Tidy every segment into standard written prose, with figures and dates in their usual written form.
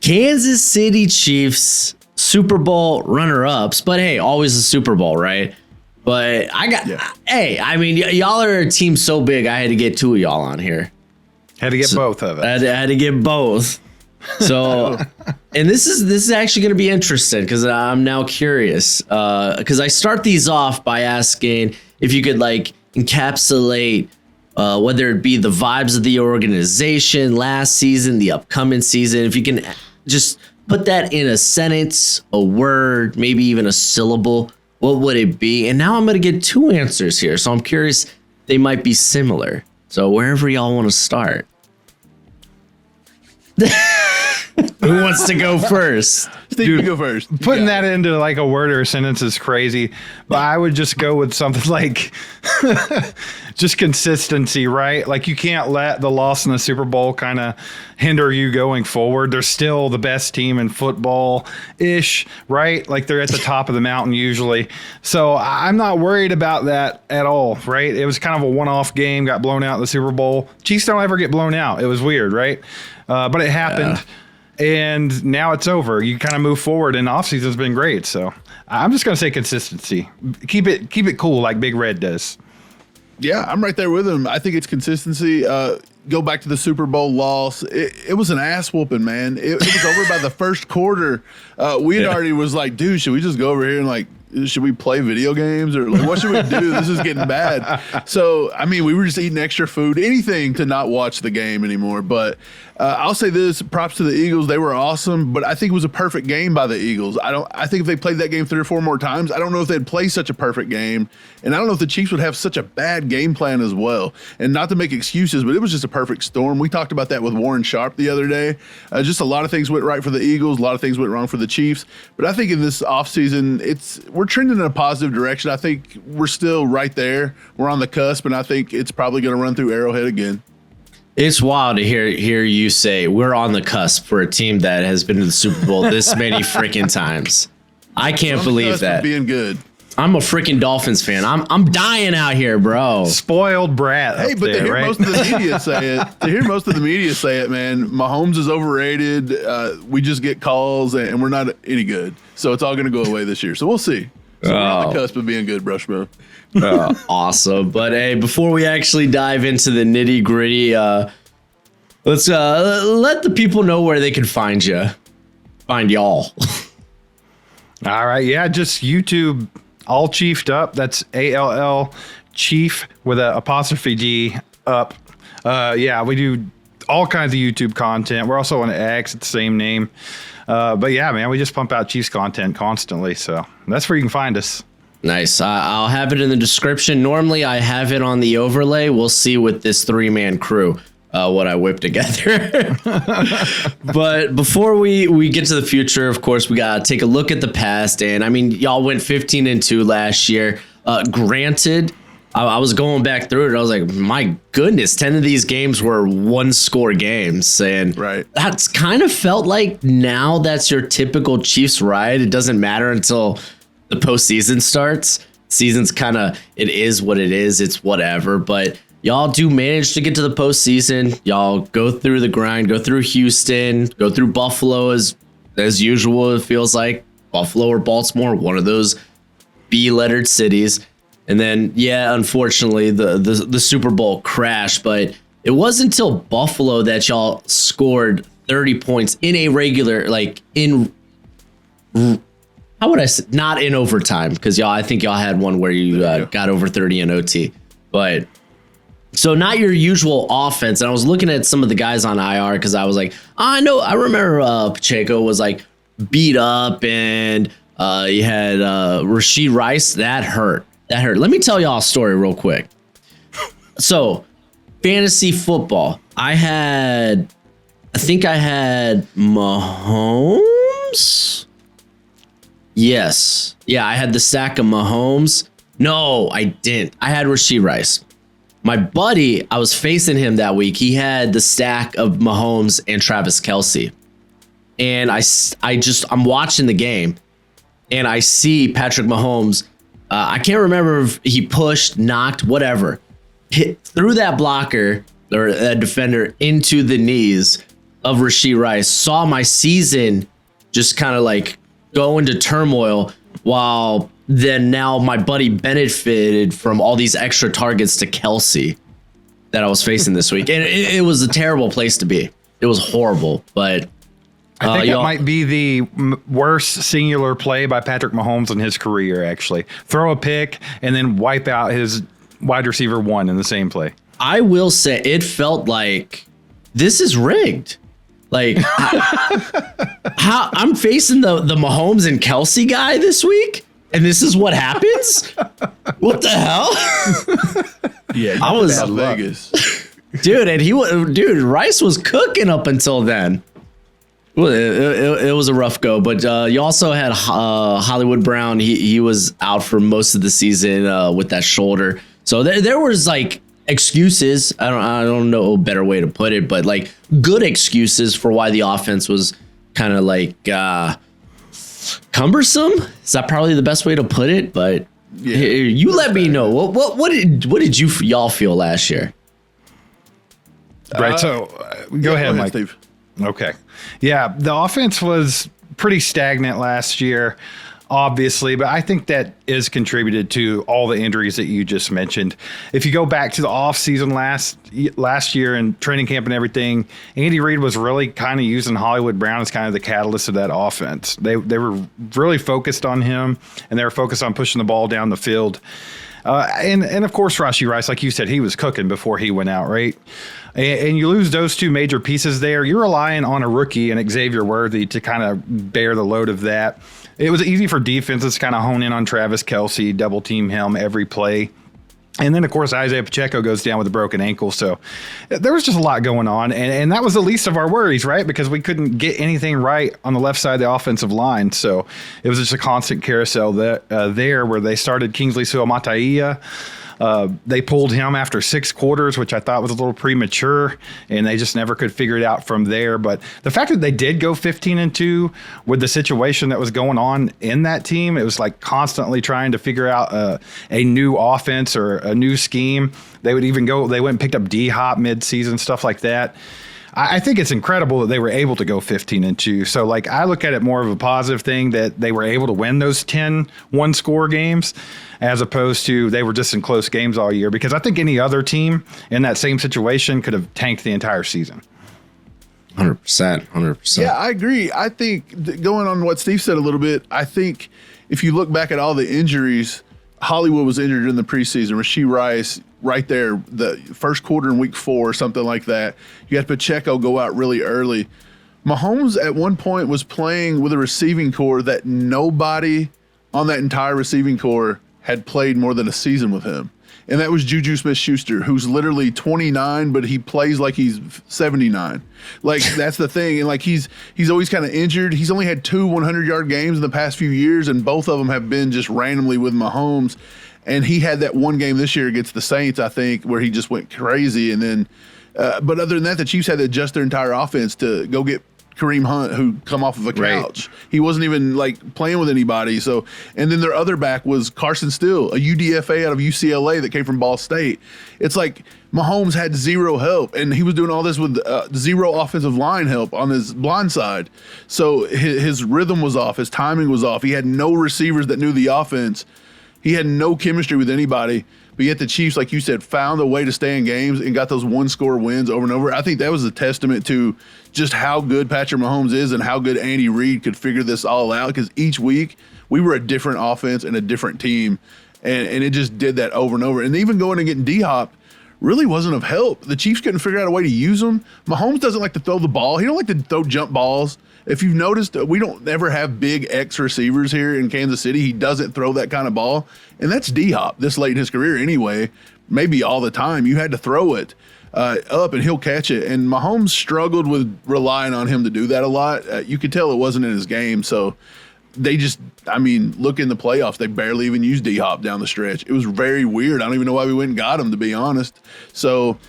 Kansas City Chiefs, Super Bowl runner-ups, but hey, always a Super Bowl, right? But hey, I mean, y'all are a team so big, I had to get two of y'all on here. Had to get both of it. I had to get both. So, and this is actually going to be interesting because I'm now curious. Because I start these off by asking if you could like encapsulate whether it be the vibes of the organization last season, the upcoming season. If you can just put that in a sentence, a word, maybe even a syllable, what would it be? And now I'm going to get two answers here. So I'm curious, they might be similar. So wherever y'all want to start. Who wants to go first? Steve, you go first. Putting that into like a word or a sentence is crazy, but I would just go with something like just consistency, right? Like you can't let the loss in the Super Bowl kind of hinder you going forward. They're still the best team in football-ish, right? Like they're at the top of the mountain usually. So I'm not worried about that at all, right? It was kind of a one-off game, got blown out in the Super Bowl. Chiefs don't ever get blown out. It was weird, right? But it happened. Yeah. And now it's over. You kind of move forward, and offseason's been great. So I'm just going to say consistency. Keep it cool like Big Red does. Yeah, I'm right there with him. I think it's consistency. Go back to the Super Bowl loss. It was an ass whooping, man. It was over by the first quarter. We had already was like, dude, should we just go over here and like, should we play video games or like, what should we do? This is getting bad. So, I mean, we were just eating extra food, anything to not watch the game anymore. But I'll say this, props to the Eagles. They were awesome, but I think it was a perfect game by the Eagles. I think if they played that game 3 or 4 more times, I don't know if they'd play such a perfect game. And I don't know if the Chiefs would have such a bad game plan as well. And not to make excuses, but it was just a perfect storm. We talked about that with Warren Sharp the other day. Just a lot of things went right for the Eagles. A lot of things went wrong for the Chiefs. But I think in this offseason, we're trending in a positive direction. I think we're still right there. We're on the cusp, and I think it's probably going to run through Arrowhead again. It's wild to hear you say we're on the cusp for a team that has been to the Super Bowl this many freaking times. I can't believe that. Being good. I'm a freaking Dolphins fan. I'm dying out here, bro. Spoiled brat. Hey, but to hear most of the media say it, man, Mahomes is overrated. We just get calls, and we're not any good. So it's all going to go away this year. So we'll see. So we're on the cusp of being good, Broshmo. Awesome. But hey, before we actually dive into the nitty gritty, let's let the people know where they can find y'all. All right. Yeah. Just YouTube, All Chiefed Up. That's ALL Chief with an apostrophe G up. Yeah, we do all kinds of YouTube content. We're also on X, it's the same name. But yeah, man, we just pump out Chiefs content constantly. So that's where you can find us. Nice. I'll have it in the description. Normally I have it on the overlay. We'll see with this 3-man crew what I whip together. But before we get to the future, of course, we got to take a look at the past. And I mean, y'all went 15-2 last year. Granted, I was going back through it. I was like, my goodness, 10 of these games were 1-score games. And that's kind of felt like now that's your typical Chiefs ride. It doesn't matter until the postseason starts. Season's kind of, it is what it is. It's whatever. But y'all do manage to get to the postseason. Y'all go through the grind, go through Houston, go through Buffalo as usual. It feels like Buffalo or Baltimore, one of those B-lettered cities. And then, yeah, unfortunately, the Super Bowl crashed. But it wasn't until Buffalo that y'all scored 30 points in a regular, like in, how would I say, not in overtime, because I think y'all had one where you got over 30 in OT. But so not your usual offense. And I was looking at some of the guys on IR because I was like, I remember Pacheco was like beat up, and you had Rashee Rice. That hurt. Let me tell y'all a story real quick. So, fantasy football. I think I had Mahomes. Yes. Yeah, I had the sack of Mahomes. No, I didn't. I had Rashee Rice. My buddy, I was facing him that week. He had the stack of Mahomes and Travis Kelce. And I'm watching the game, and I see Patrick Mahomes. I can't remember if he pushed, knocked, whatever. Hit through that blocker or that defender into the knees of Rashee Rice, saw my season just kind of like go into turmoil, while then now my buddy benefited from all these extra targets to Kelsey that I was facing this week. And it was a terrible place to be. It was horrible, but I think that might be the worst singular play by Patrick Mahomes in his career, actually. Throw a pick and then wipe out his wide receiver one in the same play. I will say it felt like this is rigged. Like how I'm facing the Mahomes and Kelsey guy this week, and this is what happens? What the hell? Yeah, I was Vegas. Dude, Rice was cooking up until then. Well, it was a rough go, but you also had Hollywood Brown. He was out for most of the season with that shoulder. So there was like excuses. I don't know a better way to put it, but like good excuses for why the offense was kind of like cumbersome. Is that probably the best way to put it? But yeah, you let me know what did y'all feel last year? Right. So go ahead, Mike. Steve. Okay. Yeah, the offense was pretty stagnant last year, obviously, but I think that is contributed to all the injuries that you just mentioned. If you go back to the offseason last year and training camp and everything, Andy Reid was really kind of using Hollywood Brown as kind of the catalyst of that offense. They were really focused on him, and they were focused on pushing the ball down the field. And of course, Rashee Rice, like you said, he was cooking before he went out, right? And you lose those two major pieces there. You're relying on a rookie and Xavier Worthy to kind of bear the load of that. It was easy for defenses to kind of hone in on Travis Kelce, double team him every play. And then, of course, Isaiah Pacheco goes down with a broken ankle. So there was just a lot going on. And that was the least of our worries, right? Because we couldn't get anything right on the left side of the offensive line. So it was just a constant carousel there where they started Kingsley Suamataia. They pulled him after 6 quarters, which I thought was a little premature, and they just never could figure it out from there. But the fact that they did go 15-2 with the situation that was going on in that team, it was like constantly trying to figure out a new offense or a new scheme. They went and picked up D-Hop mid-season, stuff like that. I think it's incredible that they were able to go 15-2. So, like, I look at it more of a positive thing that they were able to win those 10 one-score games as opposed to they were just in close games all year. Because I think any other team in that same situation could have tanked the entire season. 100%. Yeah, I agree. I think going on what Steve said a little bit, I think if you look back at all the injuries, Hollywood was injured in the preseason. Rashee Rice right there, the first quarter in week 4 or something like that. You had Pacheco go out really early. Mahomes at one point was playing with a receiving core that nobody on that entire receiving core had played more than a season with him. And that was Juju Smith-Schuster, who's literally 29, but he plays like he's 79. Like, that's the thing. And, like, he's always kind of injured. He's only had 2 100-yard games in the past few years, and both of them have been just randomly with Mahomes. And he had that one game this year against the Saints, I think, where he just went crazy. And then, but other than that, the Chiefs had to adjust their entire offense to go get Kareem Hunt, who come off of a couch. Right. He wasn't even like playing with anybody. So, and then their other back was Carson Steele, a UDFA out of UCLA that came from Ball State. It's like Mahomes had zero help, and he was doing all this with zero offensive line help on his blind side. So his rhythm was off, his timing was off. He had no receivers that knew the offense. He had no chemistry with anybody. But yet the Chiefs, like you said, found a way to stay in games and got those one-score wins over and over. I think that was a testament to just how good Patrick Mahomes is and how good Andy Reid could figure this all out, because each week we were a different offense and a different team, and it just did that over and over. And even going and getting D-Hop really wasn't of help. The Chiefs couldn't figure out a way to use him. Mahomes doesn't like to throw the ball. He don't like to throw jump balls. If you've noticed, we don't ever have big X receivers here in Kansas City. He doesn't throw that kind of ball. And that's D-Hop this late in his career anyway. Maybe all the time. You had to throw it up and he'll catch it. And Mahomes struggled with relying on him to do that a lot. You could tell it wasn't in his game. So they just, look in the playoffs. They barely even used D-Hop down the stretch. It was very weird. I don't even know why we went and got him, to be honest. So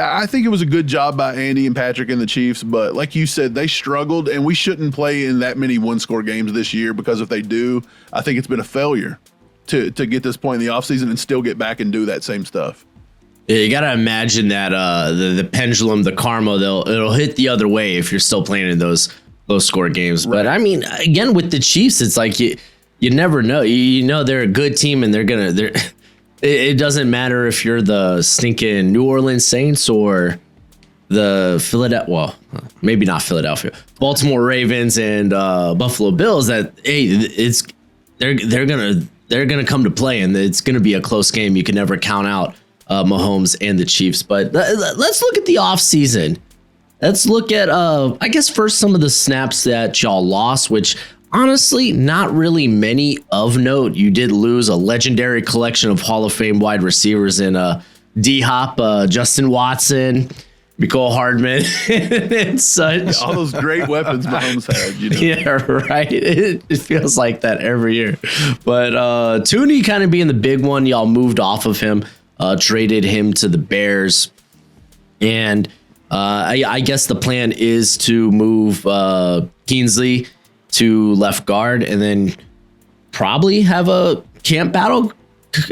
I think it was a good job by Andy and Patrick and the Chiefs, but like you said, they struggled, and we shouldn't play in that many one-score games this year, because if they do, I think it's been a failure to get this point in the offseason and still get back and do that same stuff. Yeah, you got to imagine that the pendulum, the karma, it'll hit the other way if you're still playing in those low score games. Right. But I mean, again, with the Chiefs, it's like you never know. You know they're a good team, and it doesn't matter if you're the stinking New Orleans Saints or the maybe not Philadelphia, Baltimore Ravens and Buffalo Bills. That they're gonna come to play, and it's gonna be a close game. You can never count out Mahomes and the Chiefs. But let's look at the offseason. Let's look at I guess first some of the snaps that y'all lost, which honestly not really many of note. You did lose a legendary collection of Hall of Fame wide receivers in D-Hop, Justin Watson, Mecole Hardman, and such. All those great weapons Mahomes had. You know? Yeah, right. It feels like that every year. But Tooney kind of being the big one, y'all moved off of him, traded him to the Bears. And I guess the plan is to move Kingsley to left guard and then probably have a camp battle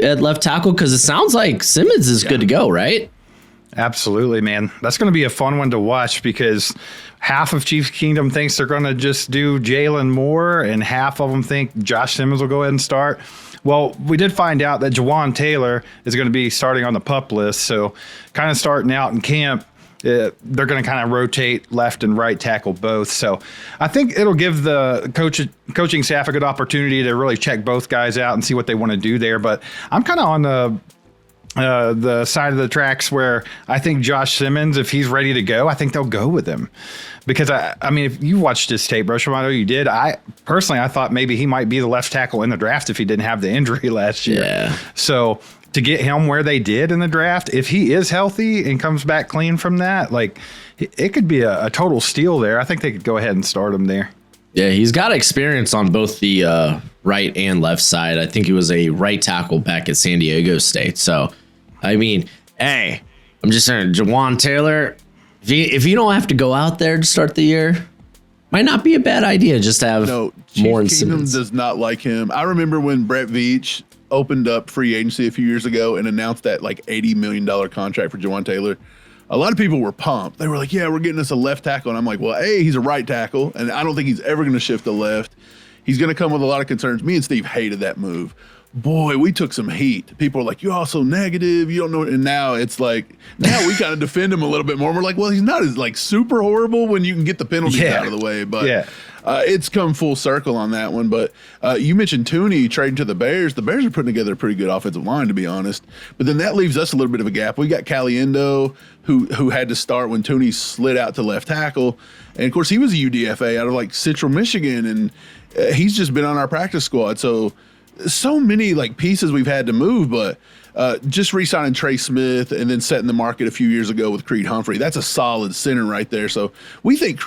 at left tackle, because it sounds like Simmons is good to go, right? Absolutely, man. That's going to be a fun one to watch, because half of Chiefs Kingdom thinks they're going to just do Jalen Moore, and half of them think Josh Simmons will go ahead and start. Well, we did find out that Jawan Taylor is going to be starting on the PUP list, so kind of starting out in camp, they're going to kind of rotate left and right tackle both. So I think it'll give the coaching staff a good opportunity to really check both guys out and see what they want to do there. But I'm kind of on the side of the tracks where I think Josh Simmons, if he's ready to go, I think they'll go with him. Because, I mean, if you watched his tape, Broshmo, I know you did. I thought maybe he might be the left tackle in the draft if he didn't have the injury last year. Yeah. So to get him where they did in the draft, if he is healthy and comes back clean from that, like, it could be a total steal there. I think they could go ahead and start him there. Yeah, he's got experience on both the right and left side. I think he was a right tackle back at San Diego State. So, I mean, hey, I'm just saying, Jawan Taylor, if you don't have to go out there to start the year, might not be a bad idea just to have more in Simmons. Does not like him. I remember when Brett Veach opened up free agency a few years ago and announced that like $80 million contract for Jawan Taylor. A lot of people were pumped. They were like, yeah, we're getting us a left tackle. And I'm like, well, A, he's a right tackle, and I don't think he's ever going to shift to left. He's going to come with a lot of concerns. Me and Steve hated that move. Boy, we took some heat. People are like, you're all so negative. You don't know. And now it's like, now we kind of defend him a little bit more. We're like, well, he's not as like super horrible when you can get the penalties out of the way. But it's come full circle on that one. But you mentioned Tooney trading to the Bears. The Bears are putting together a pretty good offensive line, to be honest. But then that leaves us a little bit of a gap. We got Caliendo, who had to start when Tooney slid out to left tackle. And, of course, he was a UDFA out of, like, Central Michigan. And he's just been on our practice squad. So many like pieces we've had to move, but just re-signing Trey Smith and then setting the market a few years ago with Creed Humphrey. That's a solid center right there. So we think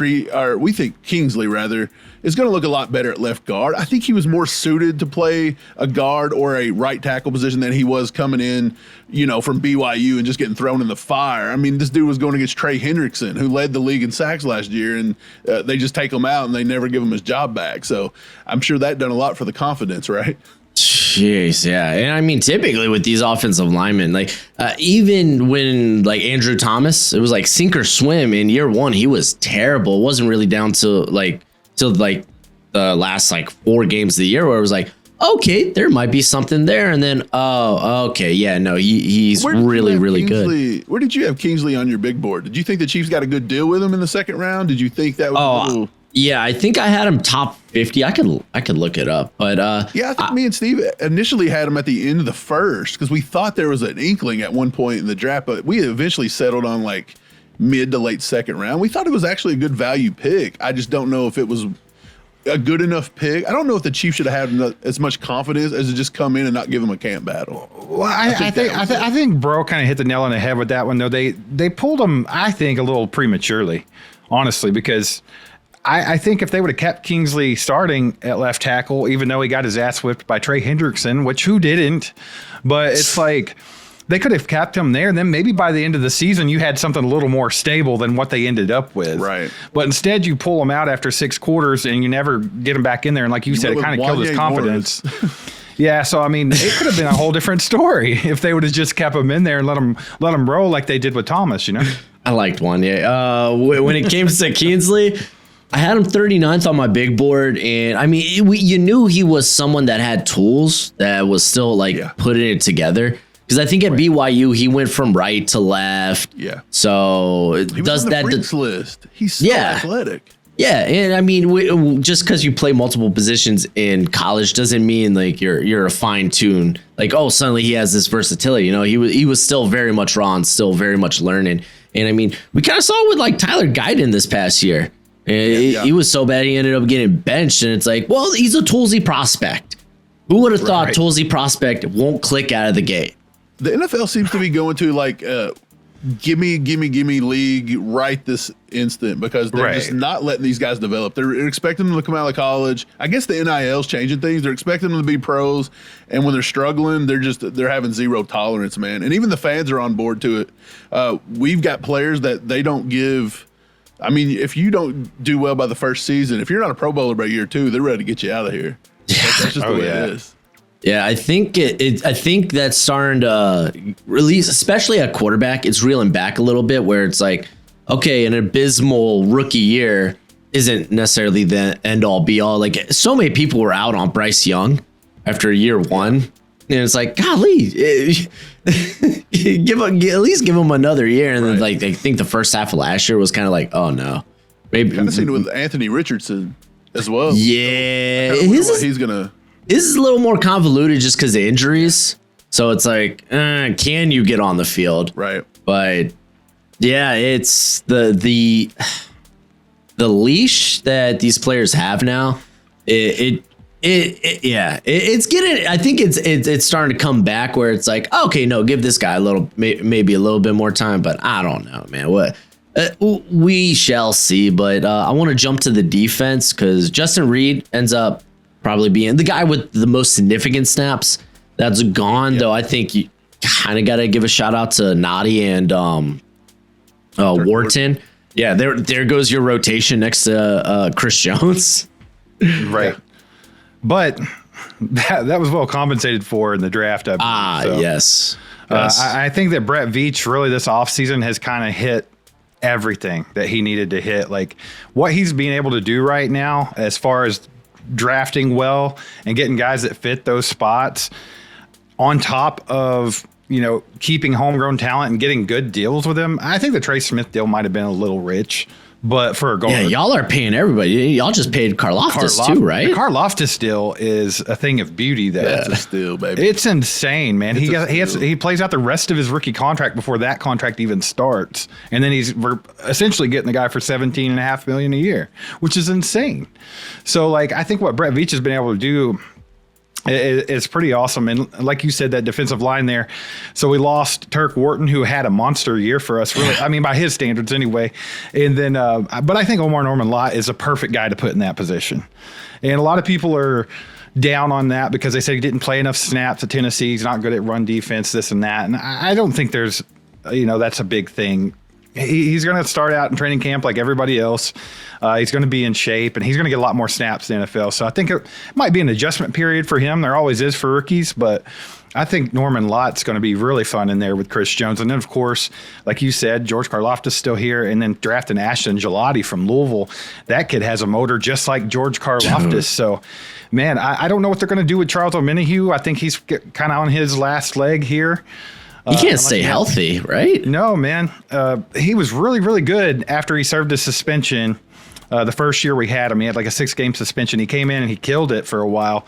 Kingsley rather is going to look a lot better at left guard. I think he was more suited to play a guard or a right tackle position than he was coming in, from BYU and just getting thrown in the fire. I mean, this dude was going against Trey Hendrickson, who led the league in sacks last year, and they just take him out and they never give him his job back. So I'm sure that done a lot for the confidence, right? Jeez, yeah. And I mean, typically with these offensive linemen, like even when like Andrew Thomas, it was like sink or swim. In year one, he was terrible. It wasn't really down till the last like 4 games of the year where it was like, okay, there might be something there. And then, okay, yeah, no, he's really good. Where did you have Kingsley on your big board? Did you think the Chiefs got a good deal with him in the second round? Did you think that was a little... Yeah, I think I had him top 50. I could look it up, but I think me and Steve initially had him at the end of the first because we thought there was an inkling at one point in the draft, but we eventually settled on like mid to late second round. We thought it was actually a good value pick. I just don't know if it was a good enough pick. I don't know if the Chiefs should have had as much confidence as to just come in and not give him a camp battle. Well, I think Bro kind of hit the nail on the head with that one though. They pulled him, I think, a little prematurely, honestly, because I think if they would have kept Kingsley starting at left tackle, even though he got his ass whipped by Trey Hendrickson, which who didn't, but it's like they could have kept him there. And then maybe by the end of the season, you had something a little more stable than what they ended up with. Right. But instead, you pull him out after 6 quarters and you never get him back in there. And like you said, it kind of killed his confidence. Yeah, so I mean, it could have been a whole different story if they would have just kept him in there and let him roll like they did with Thomas, you know? I liked one. Yeah. When it came to Kingsley, I had him 39th on my big board, and I mean, you knew he was someone that had tools that was still putting it together. Because I think at BYU he went from right to left. Yeah. So he was on the freaks list. He's so athletic. Yeah, and I mean, just because you play multiple positions in college doesn't mean like you're a fine tune. Like, oh, suddenly he has this versatility. You know, he was still very much raw and still very much learning. And I mean, we kind of saw it with like Tyler Guyton this past year. He was so bad he ended up getting benched, and it's like, well, he's a toolsy prospect. Who would have thought toolsy prospect won't click out of the gate? The NFL seems to be going to like gimme league right this instant, because they're just not letting these guys develop. They're expecting them to come out of college. I guess the NIL's changing things. They're expecting them to be pros, and when they're struggling, they're having zero tolerance, man. And even the fans are on board to it. We've got players that they don't give. I mean, if you don't do well by the first season, if you're not a Pro Bowler by year 2, they're ready to get you out of here. That's just the way it is. Yeah, I think I think that's starting to release, especially at quarterback. It's reeling back a little bit, where it's like, okay, an abysmal rookie year isn't necessarily the end all be all. Like, so many people were out on Bryce Young after year 1, and it's like, golly, at least give him another year. And then like they think the first half of last year was kind of like, oh no, maybe kind of seen it with Anthony Richardson as well. Yeah, he's gonna. This is a little more convoluted just because of injuries. So it's like, can you get on the field? Right. But yeah, it's the leash that these players have now. It's getting. I think it's starting to come back where it's like, okay, no, give this guy maybe a little bit more time. But I don't know, man. What we shall see. But I want to jump to the defense because Justin Reed ends up probably being the guy with the most significant snaps. That's gone, though. I think you kind of got to give a shout out to Noddy and Wharton. Yeah, there goes your rotation next to Chris Jones. Right. But that was well compensated for in the draft. I believe, yes. I think that Brett Veach really this offseason has kind of hit everything that he needed to hit. Like what he's being able to do right now as far as drafting well and getting guys that fit those spots on top of, keeping homegrown talent and getting good deals with him. I think the Trey Smith deal might have been a little rich, but for a guard. Yeah, y'all are paying everybody. Y'all just paid Karlaftis too, right? The Karlaftis deal is a thing of beauty. That's a steal, baby. It's insane, man. He plays out the rest of his rookie contract before that contract even starts. And then we're essentially getting the guy for $17.5 million a year, which is insane. So I think what Brett Veach has been able to do is pretty awesome. And like you said, that defensive line there. So we lost Turk Wharton, who had a monster year for us, really. I mean, by his standards anyway. And then, but I think Omar Norman-Lott is a perfect guy to put in that position. And a lot of people are down on that because they said he didn't play enough snaps at Tennessee. He's not good at run defense, this and that. And I don't think there's, that's a big thing. He's going to start out in training camp like everybody else. He's going to be in shape, and he's going to get a lot more snaps in the NFL. So I think it might be an adjustment period for him. There always is for rookies, but I think Norman Lott's going to be really fun in there with Chris Jones. And then, of course, like you said, George Karlaftis still here, and then drafting Ashton Gelati from Louisville. That kid has a motor just like George Karlaftis. So, man, I don't know what they're going to do with Charles Omenihu. I think he's kind of on his last leg here. He can't stay healthy, right? No, man. He was really, really good after he served his suspension. The first year we had him, he had like a 6-game suspension. He came in and he killed it for a while.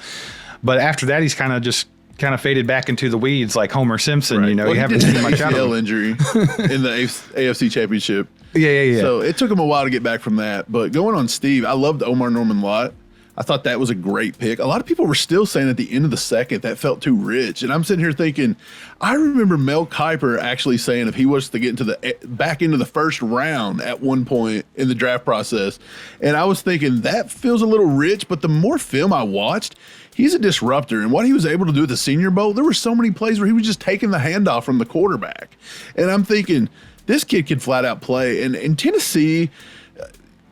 But after that, he's kind of faded back into the weeds like Homer Simpson. Right. You haven't seen much out of him. Injury in the AFC Championship. Yeah. So it took him a while to get back from that. But going on Steve, I loved Omar Norman-Lott. I thought that was a great pick. A lot of people were still saying at the end of the second that felt too rich. And I'm sitting here thinking, I remember Mel Kiper actually saying if he was to get into back into the first round at one point in the draft process. And I was thinking that feels a little rich, but the more film I watched, he's a disruptor. And what he was able to do at the Senior Bowl, there were so many plays where he was just taking the handoff from the quarterback. And I'm thinking, this kid could flat out play. And in Tennessee,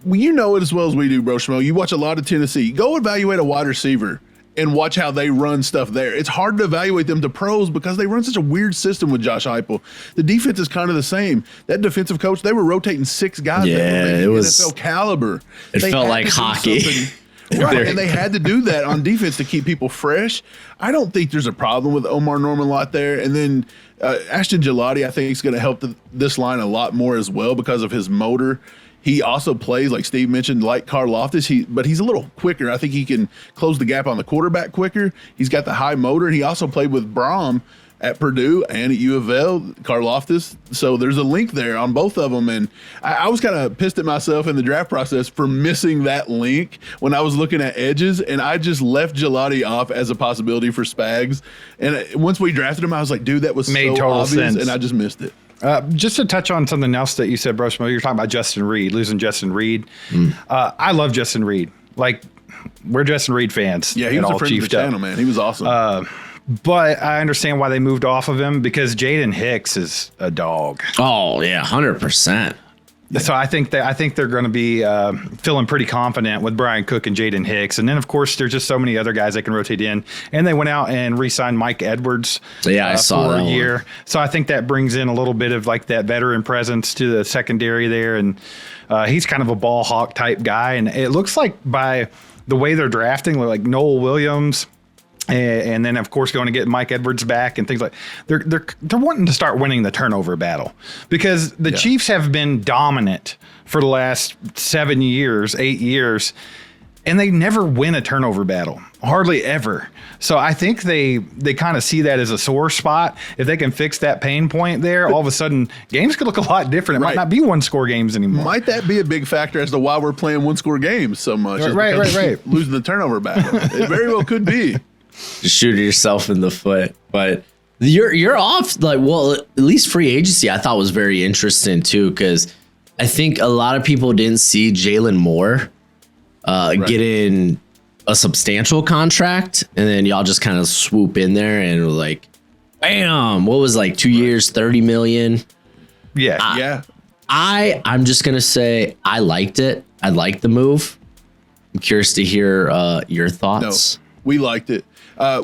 well, you know it as well as we do, Broshmo. You watch a lot of Tennessee. Go evaluate a wide receiver. and watch how they run stuff there. It's hard to evaluate them to pros because they run such a weird system with Josh Heupel. The defense is kind of the same. That defensive coach, they were rotating 6 guys. Yeah, it was NFL caliber. It felt like hockey. Right, and they had to do that on defense to keep people fresh. I don't think there's a problem with Omar Norman-Lott there. And then Ashton Gelati, I think, is going to help this line a lot more as well because of his motor. He also plays, like Steve mentioned, like Karlaftis, but he's a little quicker. I think he can close the gap on the quarterback quicker. He's got the high motor. He also played with Brom at Purdue and at U of L, Karlaftis. So there's a link there on both of them. And I was kind of pissed at myself in the draft process for missing that link when I was looking at edges, and I just left Gelati off as a possibility for Spags. And once we drafted him, I was like, dude, that was Made so total obvious, sense. and I just missed it. Just to touch on something else that you said, Broshmo, you're talking about Justin Reed, losing Justin Reed. I love Justin Reed. Like, we're Justin Reed fans. Yeah, he was a friend of the channel, man. He was awesome. But I understand why they moved off of him because Jaden Hicks is a dog. Oh yeah, 100%. So I think they're going to be feeling pretty confident with Brian Cook and Jaden Hicks, and then of course there's just so many other guys they can rotate in. And they went out and re-signed Mike Edwards. Yeah, I saw for that a year. one. So I think that brings in a little bit of like that veteran presence to the secondary there, and he's kind of a ball hawk type guy. And it looks like by the way they're drafting, like Noel Williams. And then, of course, going to get Mike Edwards back and things like they're wanting to start winning the turnover battle because the Chiefs have been dominant for the last 7 years, 8 years, and they never win a turnover battle, hardly ever. So I think they kind of see that as a sore spot. If they can fix that pain point there, all of a sudden games could look a lot different. It might not be 1-score games anymore. Might that be a big factor as to why we're playing 1-score games so much? Right. Losing the turnover battle. It very well could be. Just shoot yourself in the foot. But you're off. Like, well, at least free agency I thought was very interesting too, because I think a lot of people didn't see Jalen Moore getting a substantial contract, and then y'all just kind of swoop in there and were like, bam! What was like 2 years, $30 million? Yeah. I'm just gonna say I liked it. I liked the move. I'm curious to hear your thoughts. No, we liked it.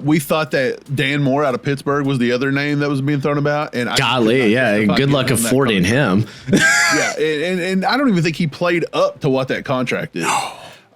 We thought that Dan Moore out of Pittsburgh was the other name that was being thrown about. And golly, yeah, good luck affording him. Yeah, and I don't even think he played up to what that contract is.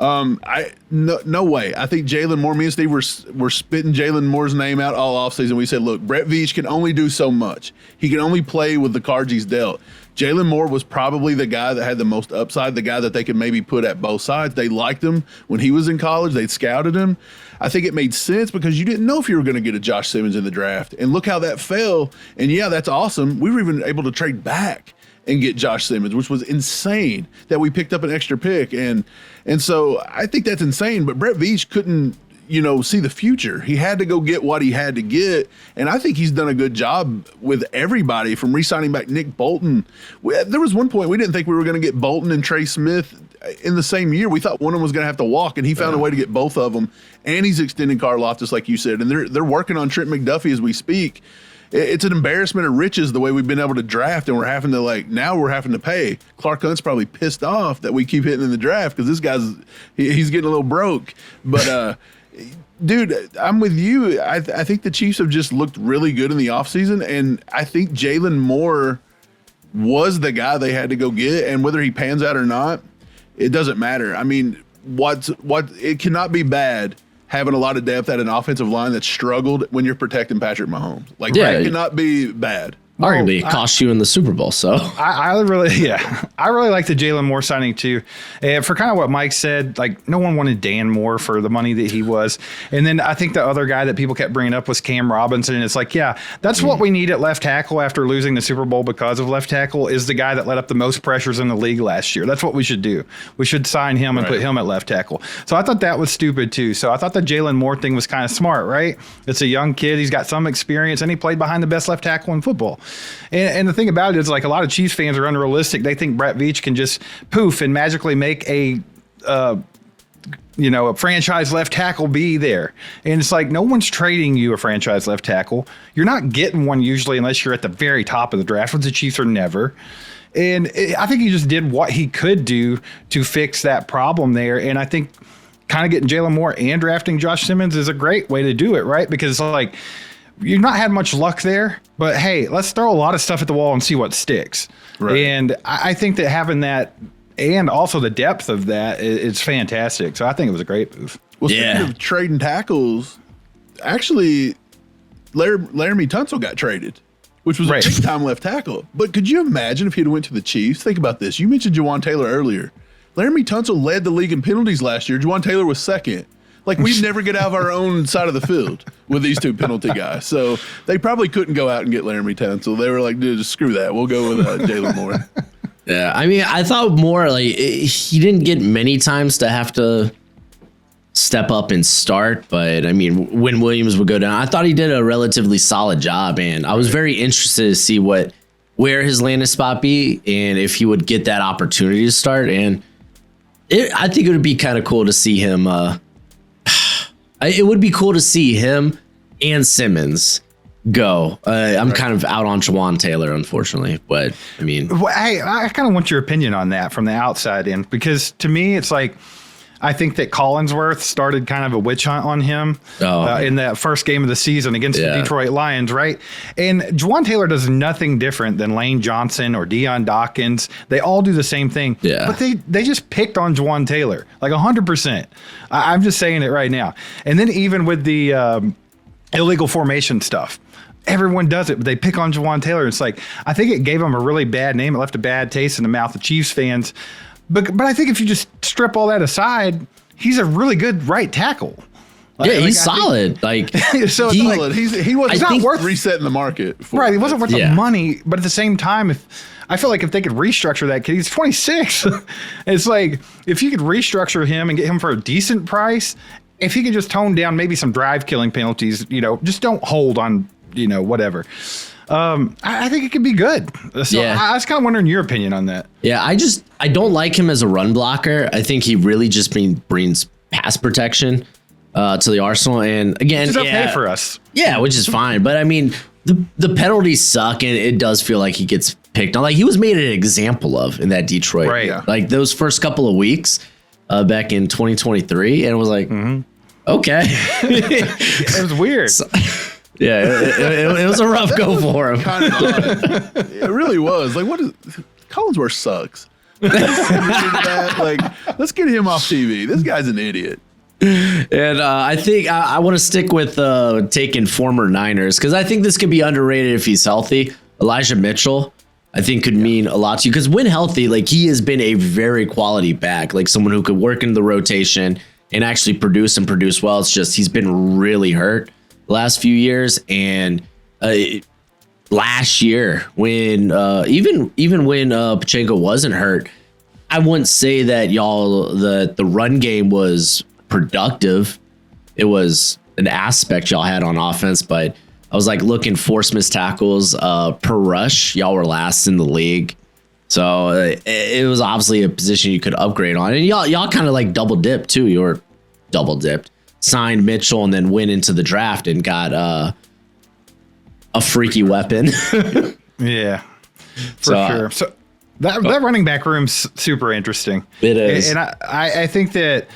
No way. I think Jalen Moore, me and Steve were spitting Jalen Moore's name out all offseason. We said, look, Brett Veach can only do so much. He can only play with the cards he's dealt. Jalen Moore was probably the guy that had the most upside, the guy that they could maybe put at both sides. They liked him when he was in college. They'd scouted him. I think it made sense because you didn't know if you were going to get a Josh Simmons in the draft. And look how that fell. And yeah, that's awesome. We were even able to trade back and get Josh Simmons, which was insane that we picked up an extra pick. And so I think that's insane. But Brett Veach couldn't, see the future. He had to go get what he had to get. And I think he's done a good job with everybody from re-signing back Nick Bolton. There was one point we didn't think we were going to get Bolton and Trey Smith in the same year. We thought one of them was going to have to walk, and he found a way to get both of them. And he's extending Karlaftis, like you said. And they're working on Trent McDuffie as we speak. It's an embarrassment of riches the way we've been able to draft, and we're having to pay. Clark Hunt's probably pissed off that we keep hitting in the draft because this guy's he's getting a little broke. But dude, I'm with you. I think the Chiefs have just looked really good in the offseason, and I think Jalen Moore was the guy they had to go get, and whether he pans out or not, it doesn't matter. I mean, it cannot be bad having a lot of depth at an offensive line that struggled when you're protecting Patrick Mahomes. Like, that cannot be bad. Arguably, it cost you in the Super Bowl. So I really like the Jalen Moore signing too. For kind of what Mike said, like no one wanted Dan Moore for the money that he was. And then I think the other guy that people kept bringing up was Cam Robinson. And it's like, yeah, that's what we need at left tackle after losing the Super Bowl because of left tackle is the guy that let up the most pressures in the league last year. That's what we should do. We should sign him and put him at left tackle. So I thought that was stupid too. So I thought the Jalen Moore thing was kind of smart, right? It's a young kid. He's got some experience and he played behind the best left tackle in football. And the thing about it is, like, a lot of Chiefs fans are unrealistic. They think Brett Veach can just poof and magically make a franchise left tackle be there. And it's like, no one's trading you a franchise left tackle. You're not getting one usually unless you're at the very top of the draft, which the Chiefs are never. And I think he just did what he could do to fix that problem there. And I think kind of getting Jalen Moore and drafting Josh Simmons is a great way to do it, right? Because like you've not had much luck there, but hey, let's throw a lot of stuff at the wall and see what sticks. Right. And I think that having that and also the depth of that is fantastic. So I think it was a great move. Well, speaking of trading tackles, actually, Laramie Tunsil got traded, which was a big-time left tackle. But could you imagine if he'd went to the Chiefs? Think about this. You mentioned Juwan Taylor earlier. Laramie Tunsil led the league in penalties last year. Juwan Taylor was second. Like, we'd never get out of our own side of the field with these two penalty guys. So they probably couldn't go out and get Laramie Tunsil. They were like, dude, just screw that. We'll go with Jalen Moore. Yeah, I mean, I thought more like he didn't get many times to have to step up and start. But, I mean, when Williams would go down, I thought he did a relatively solid job. And I was very interested to see where his landing spot be and if he would get that opportunity to start. And I think it would be kind of cool to see him. It would be cool to see him and Simmons go. I'm kind of out on Juwan Taylor, unfortunately, but I mean, I kind of want your opinion on that from the outside in, because to me, it's like, I think that Collinsworth started kind of a witch hunt on him in that first game of the season against the Detroit Lions, right? And Juwan Taylor does nothing different than Lane Johnson or Deion Dawkins. They all do the same thing, but they just picked on Juwan Taylor like 100%. I'm just saying it right now. And then even with the illegal formation stuff, everyone does it, but they pick on Juwan Taylor. It's like, I think it gave him a really bad name. It left a bad taste in the mouth of Chiefs fans. But I think if you just strip all that aside, he's a really good right tackle. He's solid. So he was not worth resetting the market for. Right, he wasn't worth the money. But at the same time, I feel like if they could restructure that kid, he's 26. It's like if you could restructure him and get him for a decent price, if he could just tone down maybe some drive killing penalties, just don't hold on, whatever. I think it could be good. So I was kind of wondering your opinion on that. Yeah, I don't like him as a run blocker. I think he really just brings pass protection to the arsenal. And again, which is okay for us. Yeah, which is fine. But I mean, the penalties suck, and it does feel like he gets picked on. Like he was made an example of in that Detroit. Right. Yeah. Like those first couple of weeks back in 2023, and it was like, okay. It was weird. Yeah, it was a rough go for him. Kind of odd. It really was. Like, Collinsworth sucks. Let's get him off TV. This guy's an idiot. And I think I want to stick with taking former Niners because I think this could be underrated if he's healthy. Elijah Mitchell, I think, could mean a lot to you because when healthy, like he has been a very quality back, like someone who could work into the rotation and actually produce well. It's just he's been really hurt last few years, and last year when even when Pacheco wasn't hurt, I wouldn't say that the run game was productive. It was an aspect y'all had on offense, but I was like looking forced missed tackles per rush, y'all were last in the league, so it was obviously a position you could upgrade on, and y'all kind of like double dipped too. You were double dipped. Signed Mitchell and then went into the draft and got a freaky weapon. Yeah, for sure. So that running back room's super interesting. It is, and I think that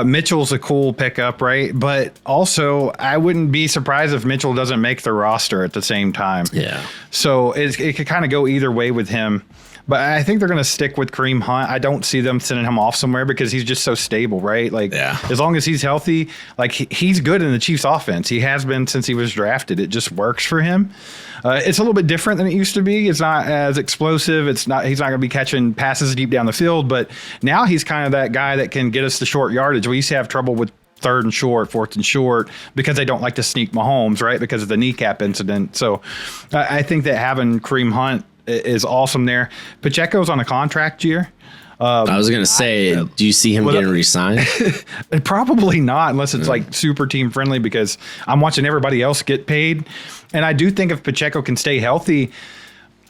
Mitchell's a cool pickup, right? But also, I wouldn't be surprised if Mitchell doesn't make the roster at the same time. Yeah. So it could kind of go either way with him. But I think they're going to stick with Kareem Hunt. I don't see them sending him off somewhere because he's just so stable, right? Like, as long as he's healthy, like he's good in the Chiefs offense. He has been since he was drafted. It just works for him. It's a little bit different than it used to be. It's not as explosive. He's not going to be catching passes deep down the field, but now he's kind of that guy that can get us the short yardage. We used to have trouble with third and short, fourth and short, because they don't like to sneak Mahomes, right? Because of the kneecap incident. So I think that having Kareem Hunt is awesome there. Pacheco's on a contract year. I was going to say, do you see him getting re-signed? Probably not, unless it's like super team friendly, because I'm watching everybody else get paid. And I do think if Pacheco can stay healthy,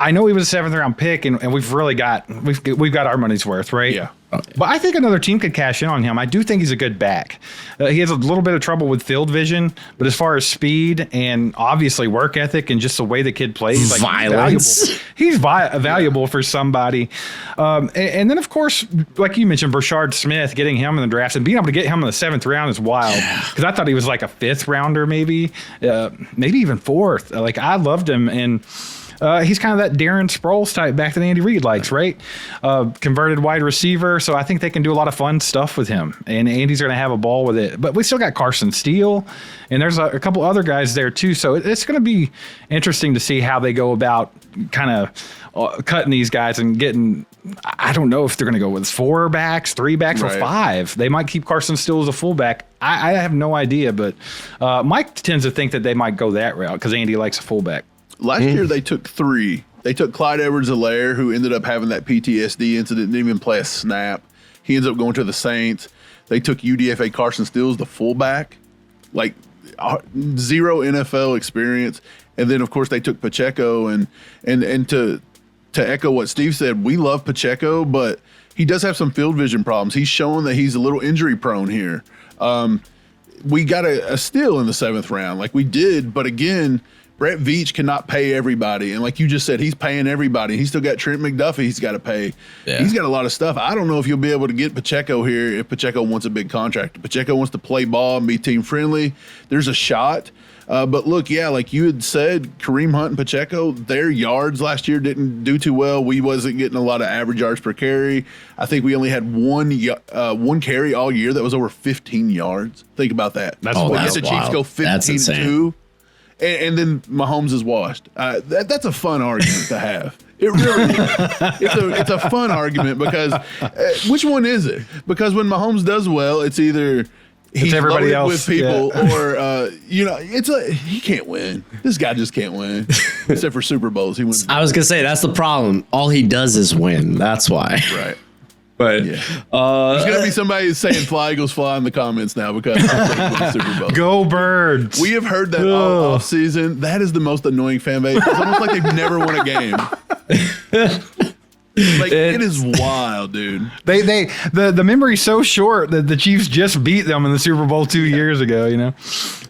I know he was a 7th round pick, and we've got our money's worth, right? Yeah. But I think another team could cash in on him. I do think he's a good back. He has a little bit of trouble with field vision, but as far as speed and obviously work ethic and just the way the kid plays, like violence, he's valuable for somebody. And then, of course, like you mentioned, Brashard Smith, getting him in the draft and being able to get him in the 7th round is wild. Because I thought he was like a 5th rounder, maybe even 4th. Like, I loved him. And he's kind of that Darren Sproles type back that Andy Reid likes, right? Converted wide receiver. So I think they can do a lot of fun stuff with him. And Andy's going to have a ball with it. But we still got Carson Steele. And there's a couple other guys there, too. So it's going to be interesting to see how they go about kind of cutting these guys and getting – I don't know if they're going to go with 4 backs, 3 backs, or 5. They might keep Carson Steele as a fullback. I have no idea. But Mike tends to think that they might go that route because Andy likes a fullback. Last year, they took 3. They took Clyde Edwards-Helaire, who ended up having that PTSD incident, didn't even play a snap. He ends up going to the Saints. They took UDFA Carson Steele as the fullback, like 0 NFL experience. And then, of course, they took Pacheco. And to echo what Steve said, we love Pacheco, but he does have some field vision problems. He's showing that he's a little injury prone here. We got a steal in the 7th round, like we did, but again, Brett Veach cannot pay everybody. And like you just said, he's paying everybody. He's still got Trent McDuffie he's got to pay. Yeah. He's got a lot of stuff. I don't know if you'll be able to get Pacheco here if Pacheco wants a big contract. If Pacheco wants to play ball and be team friendly, there's a shot. But look, yeah, like you had said, Kareem Hunt and Pacheco, their yards last year didn't do too well. We wasn't getting a lot of average yards per carry. I think we only had one carry all year that was over 15 yards. Think about that. That's the Chiefs go 15-2. And then Mahomes is washed. That's a fun argument to have. It really is. It's a fun argument because which one is it? Because when Mahomes does well, it's either he's everybody else with people or he can't win. This guy just can't win. Except for Super Bowls, he wins. I was gonna say that's the problem. All he does is win. That's why. Right. But there's gonna be somebody saying "Fly Eagles Fly" in the comments now because the Super Bowl. Go Birds! We have heard that all off season. That is the most annoying fan base. It's almost like they've never won a game. Like it is wild, dude. The memory's so short that the Chiefs just beat them in the Super Bowl 2 years ago. You know.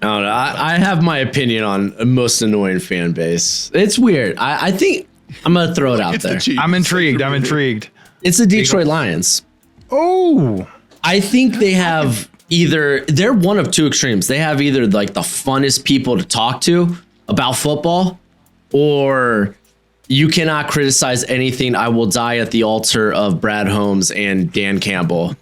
I don't know. I have my opinion on most annoying fan base. It's weird. I think I'm gonna throw it out there. I'm intrigued. It's the Detroit Lions. Oh, I think they have they're one of 2 extremes. They have either like the funnest people to talk to about football, or you cannot criticize anything. I will die at the altar of Brad Holmes and Dan Campbell.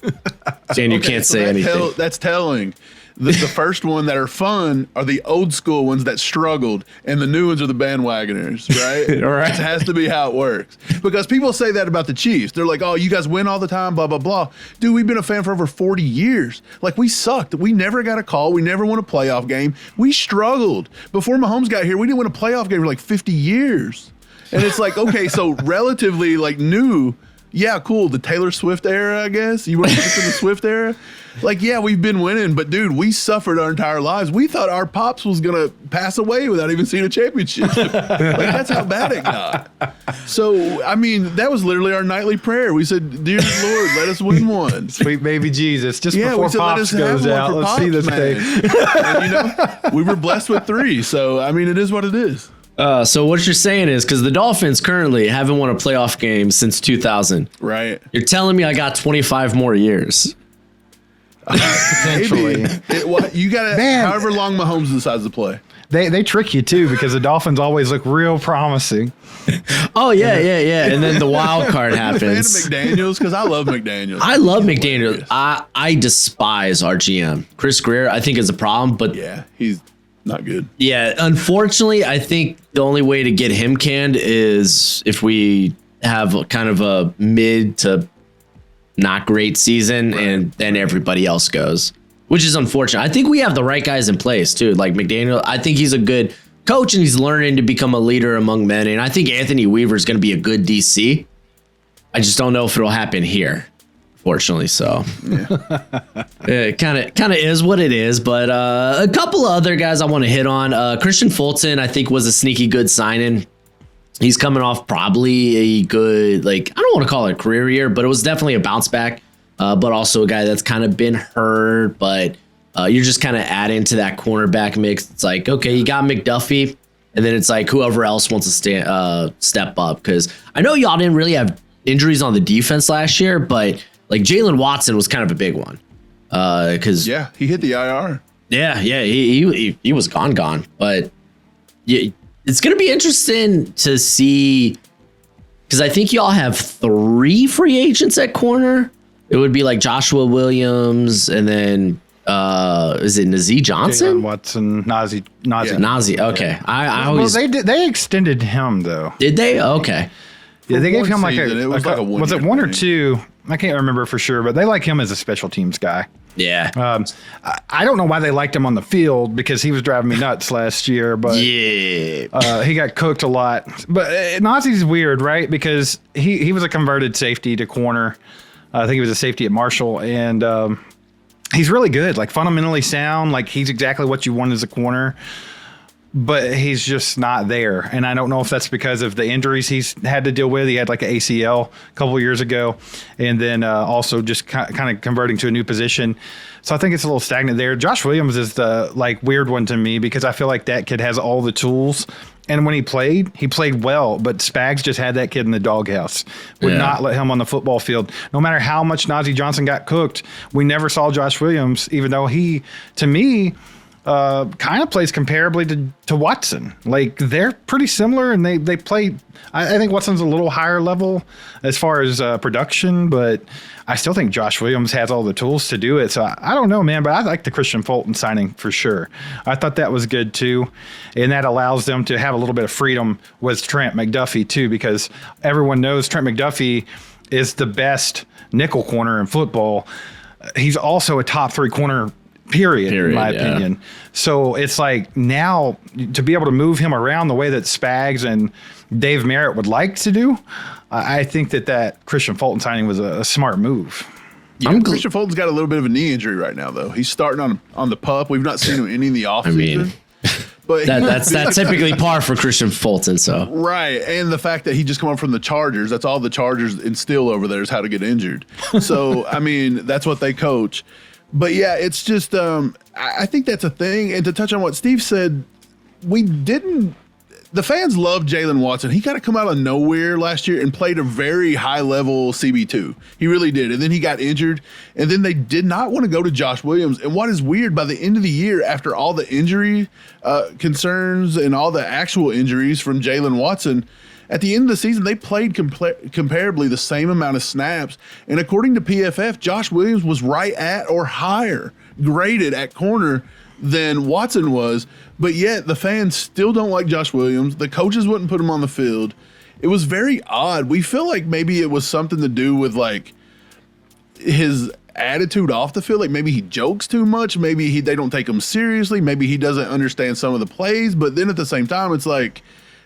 Dan, you can't say anything. That's telling. The first one that are fun are the old school ones that struggled, and the new ones are the bandwagoners, right? Right. That has to be how it works. Because people say that about the Chiefs. They're like, oh, you guys win all the time, blah, blah, blah. Dude, we've been a fan for over 40 years. Like, we sucked. We never got a call. We never won a playoff game. We struggled. Before Mahomes got here, we didn't win a playoff game for like 50 years. And it's like, okay, so relatively like new. Yeah, cool. The Taylor Swift era, I guess. You want to get to the Swift era? Like, yeah, we've been winning, but dude, we suffered our entire lives. We thought our pops was gonna pass away without even seeing a championship. Like, that's how bad it got. So, I mean, that was literally our nightly prayer. We said, "Dear Lord, let us win one." Sweet baby Jesus, just before we said, Pops goes out, let's see this thing. And, we were blessed with 3, so I mean, it is what it is. So what you're saying is, because the Dolphins currently haven't won a playoff game since 2000. Right. You're telling me I got 25 more years. Potentially. You got to, however long Mahomes decides to play. They trick you too because the Dolphins always look real promising. Oh yeah. And then the wild card happens. Are you a fan of McDaniels? Because I love McDaniels. I love McDaniels. I despise our GM. Chris Greer, I think, is a problem, but yeah, he's not good. Yeah, unfortunately, I think the only way to get him canned is if we have kind of a mid to not great season, and then everybody else goes, which is unfortunate. I think we have the right guys in place too. Like McDaniel, I think he's a good coach and he's learning to become a leader among men. And I think Anthony Weaver is going to be a good DC. I just don't know if it'll happen here, fortunately. So it kind of is what it is. But a couple of other guys I want to hit on. Christian Fulton, I think, was a sneaky good signing. He's coming off probably a good, like, I don't want to call it a career year, but it was definitely a bounce back. But also a guy that's kind of been hurt, but you're just kind of adding to that cornerback mix. It's like, okay, you got McDuffie, and then it's like whoever else wants to step up. Because I know y'all didn't really have injuries on the defense last year, but like Jalen Watson was kind of a big one. Because he hit the IR. Yeah, he was gone. But yeah, it's gonna be interesting to see, because I think y'all have 3 free agents at corner. It would be like Joshua Williams, and then is it Najee Johnson? Jalen Watson, Nazi. Nazi. Okay, I always they extended him though. Did they? Okay. Yeah, they gave him like season, was it 1 or 2? I can't remember for sure, but they like him as a special teams guy. Yeah. I don't know why they liked him on the field, because he was driving me nuts last year, but yeah, he got cooked a lot. But Nazi's weird, right? Because he was a converted safety to corner. I think he was a safety at Marshall, and he's really good, like fundamentally sound. Like he's exactly what you want as a corner, but he's just not there. And I don't know if that's because of the injuries he's had to deal with. He had like an ACL a couple of years ago, and then also just kind of converting to a new position. So I think it's a little stagnant there. Josh Williams is the like weird one to me, because I feel like that kid has all the tools. And when he played well, but Spags just had that kid in the doghouse. Would not let him on the football field. No matter how much Najee Johnson got cooked, we never saw Josh Williams, even though he, to me, kind of plays comparably to Watson. Like they're pretty similar, and they play. I think Watson's a little higher level as far as production, but I still think Josh Williams has all the tools to do it. So I don't know, man, but I like the Christian Fulton signing for sure. I thought that was good too, and that allows them to have a little bit of freedom with Trent McDuffie too, because everyone knows Trent McDuffie is the best nickel corner in football. He's also a top 3 corner. Period, in my opinion. So it's like now to be able to move him around the way that Spags and Dave Merritt would like to do, I think that Christian Fulton signing was a smart move. Yeah, Christian Fulton's got a little bit of a knee injury right now, though. He's starting on the pup. We've not seen him any in the offseason. But that's typically par for Christian Fulton. So right, and the fact that he just come up from the Chargers, that's all the Chargers instill over there is how to get injured. So I mean, that's what they coach. But yeah, it's just I think that's a thing. And to touch on what Steve said, the fans love Jalen Watson. He kind of come out of nowhere last year and played a very high level CB2. He really did. And then he got injured. And then they did not want to go to Josh Williams. And what is weird, by the end of the year, after all the injury concerns and all the actual injuries from Jalen Watson, at the end of the season, they played comparably the same amount of snaps. And according to PFF, Josh Williams was right at or higher graded at corner than Watson was. But yet the fans still don't like Josh Williams. The coaches wouldn't put him on the field. It was very odd. We feel like maybe it was something to do with like his attitude off the field. Like maybe he jokes too much. Maybe they don't take him seriously. Maybe he doesn't understand some of the plays. But then at the same time, it's like,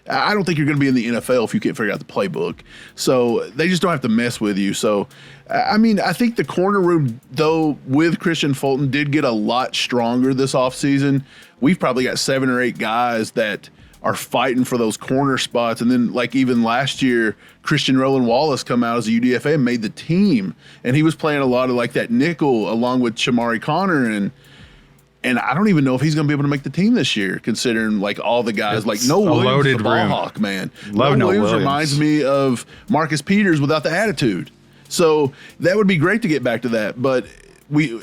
I don't think you're going to be in the NFL if you can't figure out the playbook. So they just don't have to mess with you. So, I mean, I think the corner room, though, with Christian Fulton did get a lot stronger this offseason. We've probably got 7 or 8 guys that are fighting for those corner spots. And then, like, even last year, Christian Roland Wallace come out as a UDFA and made the team. And he was playing a lot of, like, that nickel along with Shamari Connor. And I don't even know if he's going to be able to make the team this year, considering like all the guys. Like Noah Williams is the ball hawk, man. Noah Williams reminds me of Marcus Peters without the attitude. So that would be great to get back to that. But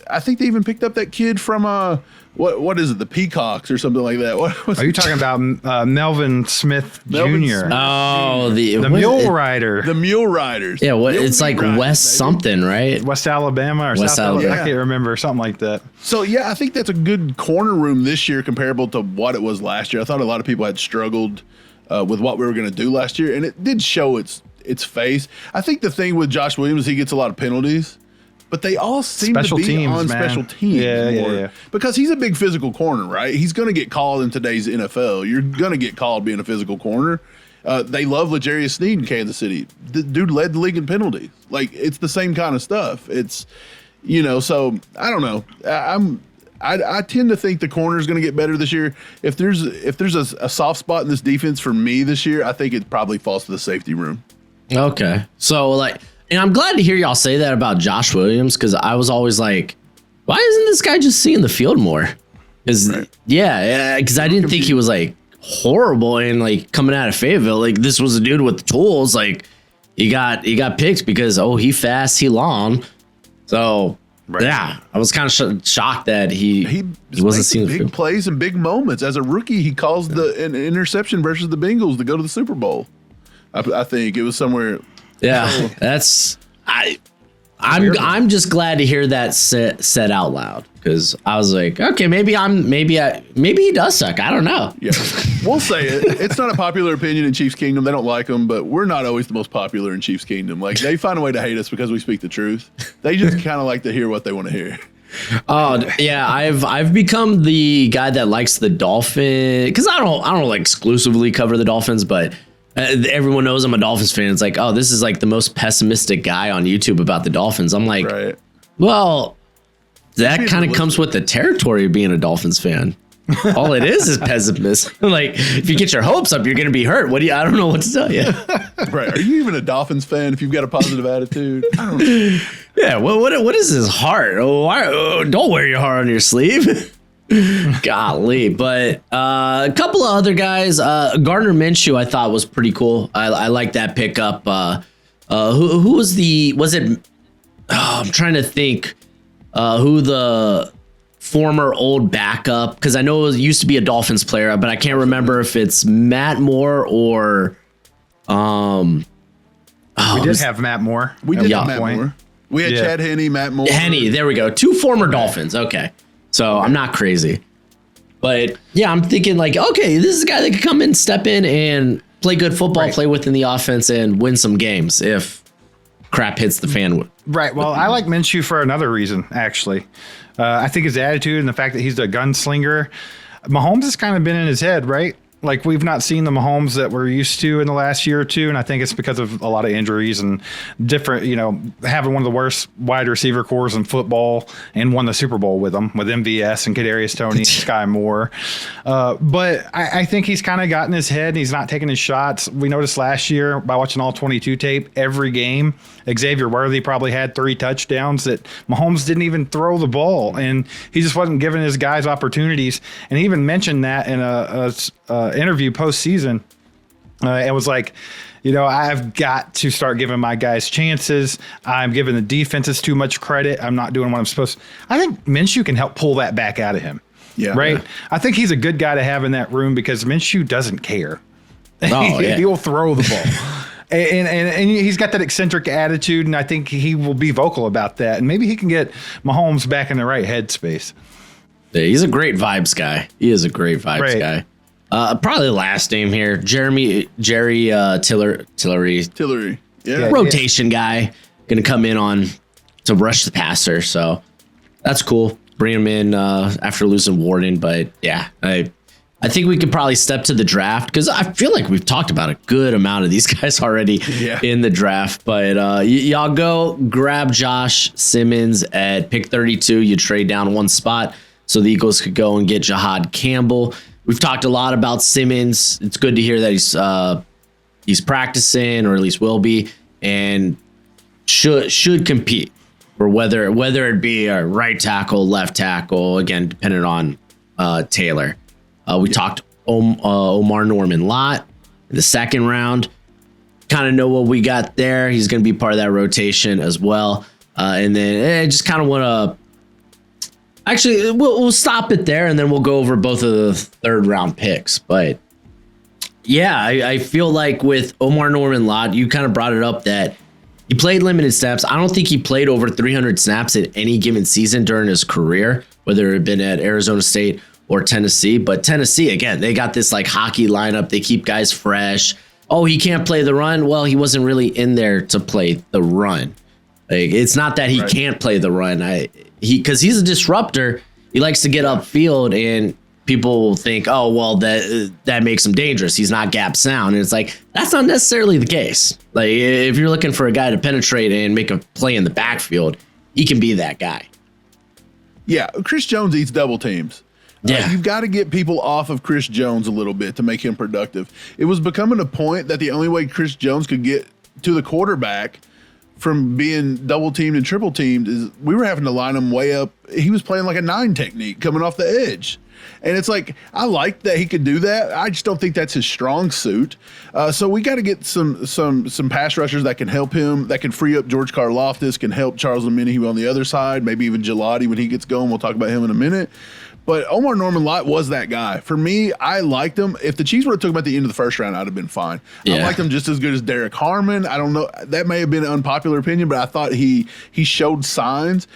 I think they even picked up that kid from what is it, the Peacocks or something like that. Are you talking about Melvin Smith Jr.? Oh, the Mule Rider. The Mule Riders. Yeah, it's like Riders, West baby. Something, right? West Alabama or West South Alabama. I can't remember, something like that. So, yeah, I think that's a good corner room this year comparable to what it was last year. I thought a lot of people had struggled with what we were going to do last year, and it did show its face. I think the thing with Josh Williams, he gets a lot of penalties. But they all seem to be on special teams more. Because he's a big physical corner, right? He's going to get called in today's NFL. You're going to get called being a physical corner. They love L'Jarius Sneed in Kansas City. The dude led the league in penalties. Like, it's the same kind of stuff. It's, so I don't know. I tend to think the corner is going to get better this year. If there's a soft spot in this defense for me this year, I think it probably falls to the safety room. Okay. So, like, and I'm glad to hear y'all say that about Josh Williams, because I was always like, why isn't this guy just seeing the field more? Because, because I didn't think he was, like, horrible and, like, coming out of Fayetteville. Like, this was a dude with the tools. Like, he got picked because, he fast, he long. So, yeah, I was kind of shocked that he wasn't seeing the big field. plays and big moments. As a rookie, he caused an interception versus the Bengals to go to the Super Bowl. I think it was somewhere. Yeah, I'm just glad to hear that said out loud, because I was like, okay, maybe he does suck. I don't know. Yeah, we'll say it. It's not a popular opinion in Chiefs Kingdom. They don't like him, but we're not always the most popular in Chiefs Kingdom. Like, they find a way to hate us because we speak the truth. They just kind of like to hear what they want to hear. Oh yeah, I've become the guy that likes the Dolphins, because I don't like exclusively cover the Dolphins, but everyone knows I'm a Dolphins fan. It's like, oh, this is like the most pessimistic guy on YouTube about the Dolphins. I'm like, right. Well, that kind of comes with the territory of being a Dolphins fan. All it is pessimism. Like, if you get your hopes up, you're going to be hurt. I don't know what to tell you. Right. Are you even a Dolphins fan if you've got a positive attitude? I don't know. Yeah. What is his heart? Don't wear your heart on your sleeve. Golly. But a couple of other guys, Gardner Minshew, I thought was pretty cool. I like that pickup. Who was it? I'm trying to think who the former old backup, because I know it used to be a Dolphins player, but I can't remember if it's Matt Moore or we did have Matt Moore. We did have Matt Moore. We had Chad Henne, Matt Moore. Henne, there we go. Two former Dolphins. Okay. So I'm not crazy. But yeah, I'm thinking like, okay, this is a guy that could come in, step in, and play good football, play within the offense, and win some games if crap hits the fan. Right. Well, I like Minshew for another reason, actually. I think his attitude and the fact that he's a gunslinger. Mahomes has kind of been in his head, right? Like, we've not seen the Mahomes that we're used to in the last year or two, and I think it's because of a lot of injuries and different, having one of the worst wide receiver cores in football, and won the Super Bowl with them, with MVS and Kadarius Toney and Sky Moore. But I think he's kind of got in his head, and he's not taking his shots. We noticed last year by watching all 22 tape, every game, Xavier Worthy probably had 3 touchdowns that Mahomes didn't even throw the ball, and he just wasn't giving his guys opportunities. And he even mentioned that in a interview postseason. It was like, I've got to start giving my guys chances. I'm giving the defenses too much credit. I'm not doing what I'm supposed to. I think Minshew can help pull that back out of him. Yeah. Right. Yeah. I think he's a good guy to have in that room, because Minshew doesn't care. Oh, yeah. He'll throw the ball. And he's got that eccentric attitude, and I think he will be vocal about that. And maybe he can get Mahomes back in the right headspace. Yeah, he's a great vibes guy. He is a great vibes guy. Probably the last name here, Jerry Tillery. Yeah. Rotation guy, gonna come in on to rush the passer. So that's cool. Bring him in after losing Warden, but yeah, I think we could probably step to the draft, because I feel like we've talked about a good amount of these guys already in the draft. But y'all go grab Josh Simmons at pick 32. You trade down one spot so the Eagles could go and get Jahad Campbell. We've talked a lot about Simmons. It's good to hear that he's practicing, or at least will be, and should compete for whether it be a right tackle, left tackle, again, depending on Taylor. We talked Omar Norman Lott in the second round. Kind of know what we got there. He's going to be part of that rotation as well. And then I just kind of want to... Actually, we'll stop it there, and then we'll go over both of the third round picks. But yeah, I feel like with Omar Norman Lott, you kind of brought it up that he played limited snaps. I don't think he played over 300 snaps in any given season during his career, whether it had been at Arizona State or Tennessee. But Tennessee, again, they got this like hockey lineup. They keep guys fresh. Oh, he can't play the run. Well, he wasn't really in there to play the run. Like, it's not that he can't play the run. Because he's a disruptor. He likes to get upfield, and people will think, oh, well, that makes him dangerous. He's not gap sound. And it's like, that's not necessarily the case. Like, if you're looking for a guy to penetrate and make a play in the backfield, he can be that guy. Yeah, Chris Jones eats double teams. Yeah. You've got to get people off of Chris Jones a little bit to make him productive. It was becoming a point that the only way Chris Jones could get to the quarterback from being double teamed and triple teamed is we were having to line him way up. He was playing like a 9 technique coming off the edge. And it's like, I like that he could do that. I just don't think that's his strong suit. So we got to get some pass rushers that can help him, that can free up George Karlaftis, can help Charles Omenihu on the other side, maybe even Gelati when he gets going. We'll talk about him in a minute. But Omar Norman-Lott was that guy. For me, I liked him. If the Chiefs would have took him at the end of the first round, I'd have been fine. Yeah. I liked him just as good as Derek Harmon. I don't know. That may have been an unpopular opinion, but I thought he showed signs.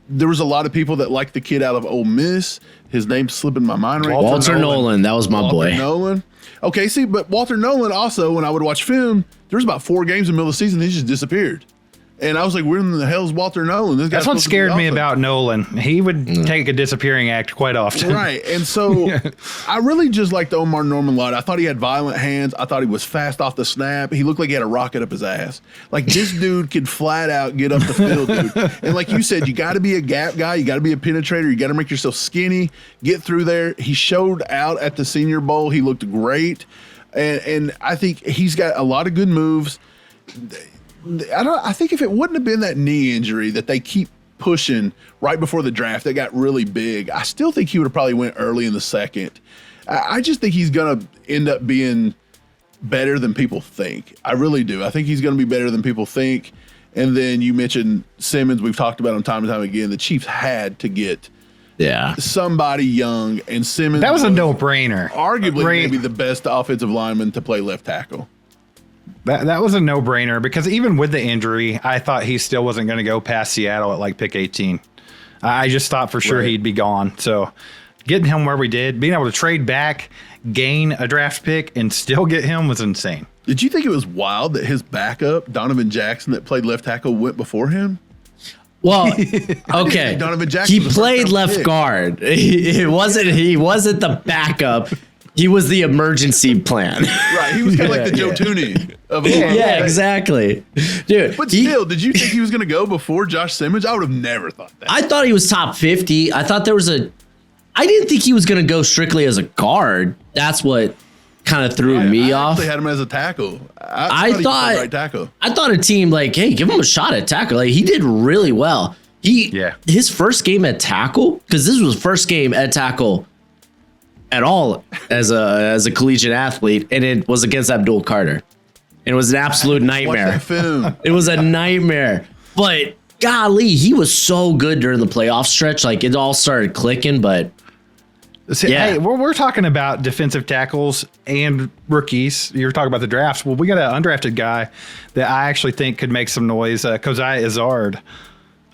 There was a lot of people that liked the kid out of Ole Miss. His name's slipping my mind right now. Walter Nolan. That was my boy. Walter Nolan. Okay, see, but Walter Nolan also, when I would watch film, there was about 4 games in the middle of the season, he just disappeared. And I was like, where in the hell's Walter Nolan? This That's what scared me about Nolan. He would take a disappearing act quite often. Right. And so I really just liked Omar Norman-Lott. I thought he had violent hands. I thought he was fast off the snap. He looked like he had a rocket up his ass. Like, this dude could flat out get up the field, dude. And like you said, you got to be a gap guy. You got to be a penetrator. You got to make yourself skinny, get through there. He showed out at the Senior Bowl. He looked great. And I think he's got a lot of good moves. I think if it wouldn't have been that knee injury that they keep pushing right before the draft that got really big, I still think he would have probably went early in the second. I just think he's going to end up being better than people think. I really do. I think he's going to be better than people think. And then you mentioned Simmons. We've talked about him time and time again. The Chiefs had to get somebody young, and Simmons. That was a no-brainer. Arguably maybe the best offensive lineman to play left tackle. That was a no-brainer because even with the injury, I thought he still wasn't going to go past Seattle at like pick 18. I just thought for sure he'd be gone. So getting him where we did, being able to trade back, gain a draft pick, and still get him was insane. Did you think it was wild that his backup, Donovan Jackson, that played left tackle, went before him? Well, okay. Donovan Jackson he played left guard. He wasn't the backup. He was the emergency plan. Right. He was kind of like the Joe Tooney of Yeah, exactly. Dude. But still, did you think he was going to go before Josh Simmons? I would have never thought that. I thought he was top 50. I didn't think he was going to go strictly as a guard. That's what kind of threw me off. They had him as a tackle. I thought right tackle. I thought a team like, hey, give him a shot at tackle. Like, he did really well. His first game at tackle, because this was the first game at tackle at all as a collegiate athlete, and it was against Abdul Carter. And it was an absolute nightmare. It was a nightmare. But golly, he was so good during the playoff stretch. Like, it all started clicking, but Hey, we're talking about defensive tackles and rookies. You're talking about the drafts. Well, we got an undrafted guy that I actually think could make some noise, Kozai Izzard.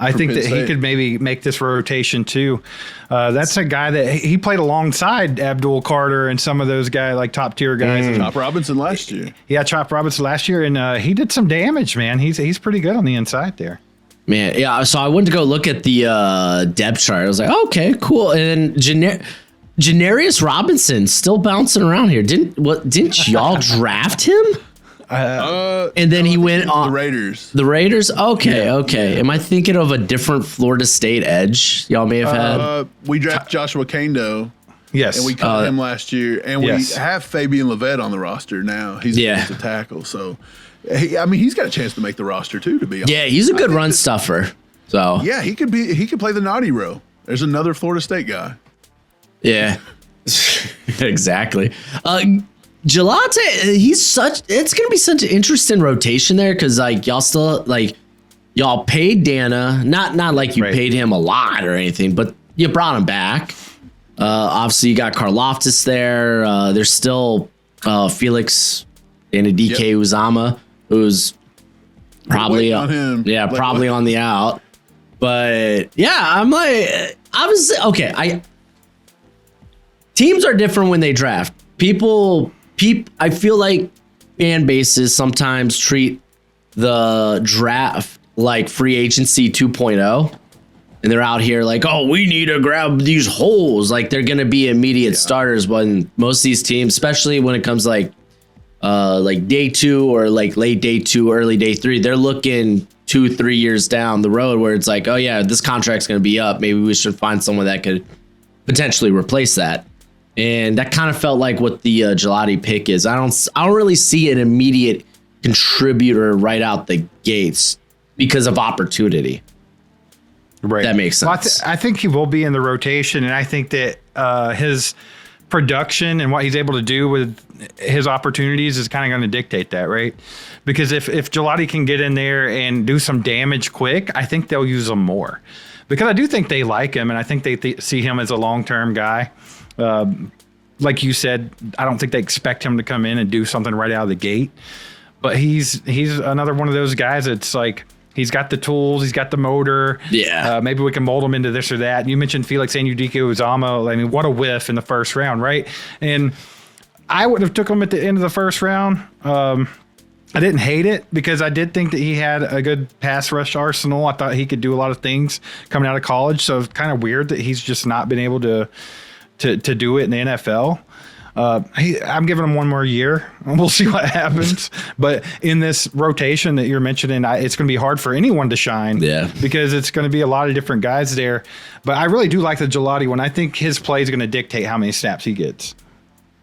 I think that he could maybe make this rotation too. That's a guy that he played alongside Abdul Carter and some of those guys, like top tier guys. Chop Robinson last year. Yeah, Chop Robinson last year, and he did some damage, man. He's pretty good on the inside there. Man, yeah. So I went to go look at the depth chart. I was like, okay, cool. And then Janarius Robinson still bouncing around here. Didn't y'all draft him? And then he went on the Raiders. The Raiders? Okay. Am I thinking of a different Florida State edge y'all may have had? We drafted Joshua Kando. Yes. And we cut him last year. And we have Fabian Levette on the roster now. He's a tackle. So, he's got a chance to make the roster too, to be honest. Yeah, he's a good run stuffer. So yeah, he could play the naughty row. There's another Florida State guy. Yeah. Exactly. Gelati, it's gonna be such an interesting rotation there because like y'all paid Dana, not like you paid him a lot or anything, but you brought him back. Obviously you got Karlaftis there. There's still Felix Anadike Uzama, who's probably on him. Yeah, probably on the out. But yeah, I'm like, teams are different when they draft. I feel like fan bases sometimes treat the draft like free agency 2.0, and they're out here like, oh, we need to grab these holes. Like they're going to be immediate starters when most of these teams, especially when it comes like day 2 or like late day 2, early day 3, they're looking 2-3 years down the road where it's like, oh yeah, this contract's going to be up. Maybe we should find someone that could potentially replace that. And that kind of felt like what the Gelati pick is. I don't really see an immediate contributor right out the gates because of opportunity. Right. That makes sense. Well, I think he will be in the rotation, and I think that his production and what he's able to do with his opportunities is kind of going to dictate that, right? Because if Gelati can get in there and do some damage quick, I think they'll use him more. Because I do think they like him, and I think they see him as a long-term guy. Like you said, I don't think they expect him to come in and do something right out of the gate. But he's another one of those guys that's like, he's got the tools, he's got the motor. Yeah. Maybe we can mold him into this or that. You mentioned Felix Anudike-Uzomah. I mean, what a whiff in the first round, right? And I would have took him at the end of the first round. I didn't hate it because I did think that he had a good pass rush arsenal. I thought he could do a lot of things coming out of college. So it's kind of weird that he's just not been able to do it in the NFL. I'm giving him one more year. We'll see what happens. But in this rotation that you're mentioning, it's going to be hard for anyone to shine. Yeah. Because it's going to be a lot of different guys there. But I really do like the Gelati one. I think his play is going to dictate how many snaps he gets.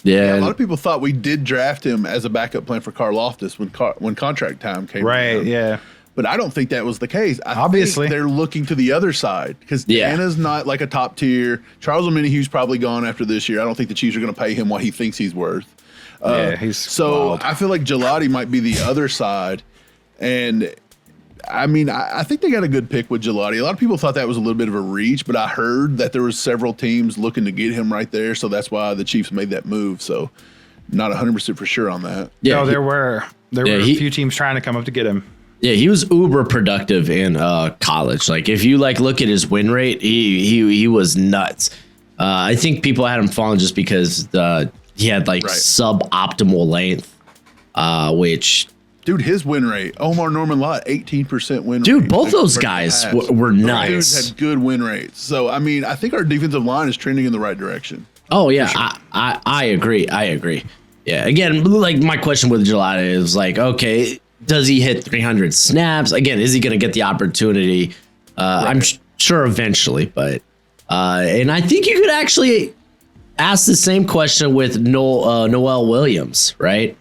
Yeah. A lot of people thought we did draft him as a backup plan for Karlaftis when contract time came. Right. Around. Yeah. But I don't think that was the case. Obviously, think they're looking to the other side because Dana's not like a top tier. Charles Omenihu's probably gone after this year. I don't think the Chiefs are going to pay him what he thinks he's worth. He's so wild. I feel like Gelati might be the other side. And I mean, I think they got a good pick with Gelati. A lot of people thought that was a little bit of a reach, but I heard that there was several teams looking to get him right there. So that's why the Chiefs made that move. So not 100% for sure on that. Yeah, no, there were a few teams trying to come up to get him. Yeah, he was uber productive in college. Like if you look at his win rate, he was nuts. I think people had him falling just because he had suboptimal length, which dude, his win rate, Omar Norman Lott, 18% win rate. Dude, both those guys were nuts. Dudes had good win rates. So I mean, I think our defensive line is trending in the right direction. Oh yeah, sure. I agree. Yeah, again, like my question with Gelati is like, okay, does he hit 300 snaps? Again, is he going to get the opportunity? Right. I'm sure eventually, but and I think you could actually ask the same question with Noel Williams, right?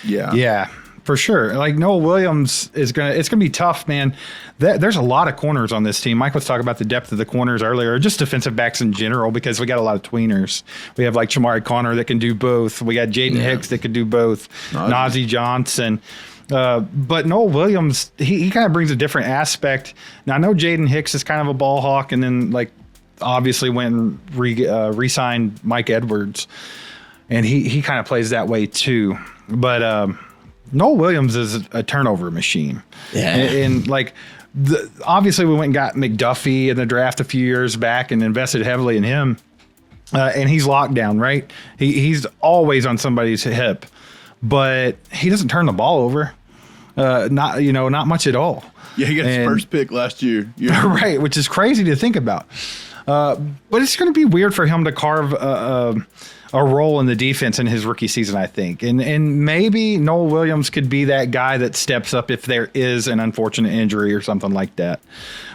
Yeah, for sure. Like Noel Williams it's gonna be tough, man. There's a lot of corners on this team. Mike was talking about the depth of the corners earlier, just defensive backs in general, because we got a lot of tweeners. We have like Chamari Connor that can do both. We got Jaden Hicks that can do both. Najee Johnson. But Noel Williams, he kind of brings a different aspect. Now I know Jaden Hicks is kind of a ball hawk, and then obviously went and re-signed Mike Edwards, and he kind of plays that way too. But Noel Williams is a turnover machine. Yeah, and obviously we went and got McDuffie in the draft a few years back and invested heavily in him, and he's locked down, right? He's always on somebody's hip, but he doesn't turn the ball over. Not much at all. Yeah, he got his first pick last year. Right, which is crazy to think about. But it's going to be weird for him to carve a role in the defense in his rookie season, I think. And maybe Noel Williams could be that guy that steps up if there is an unfortunate injury or something like that.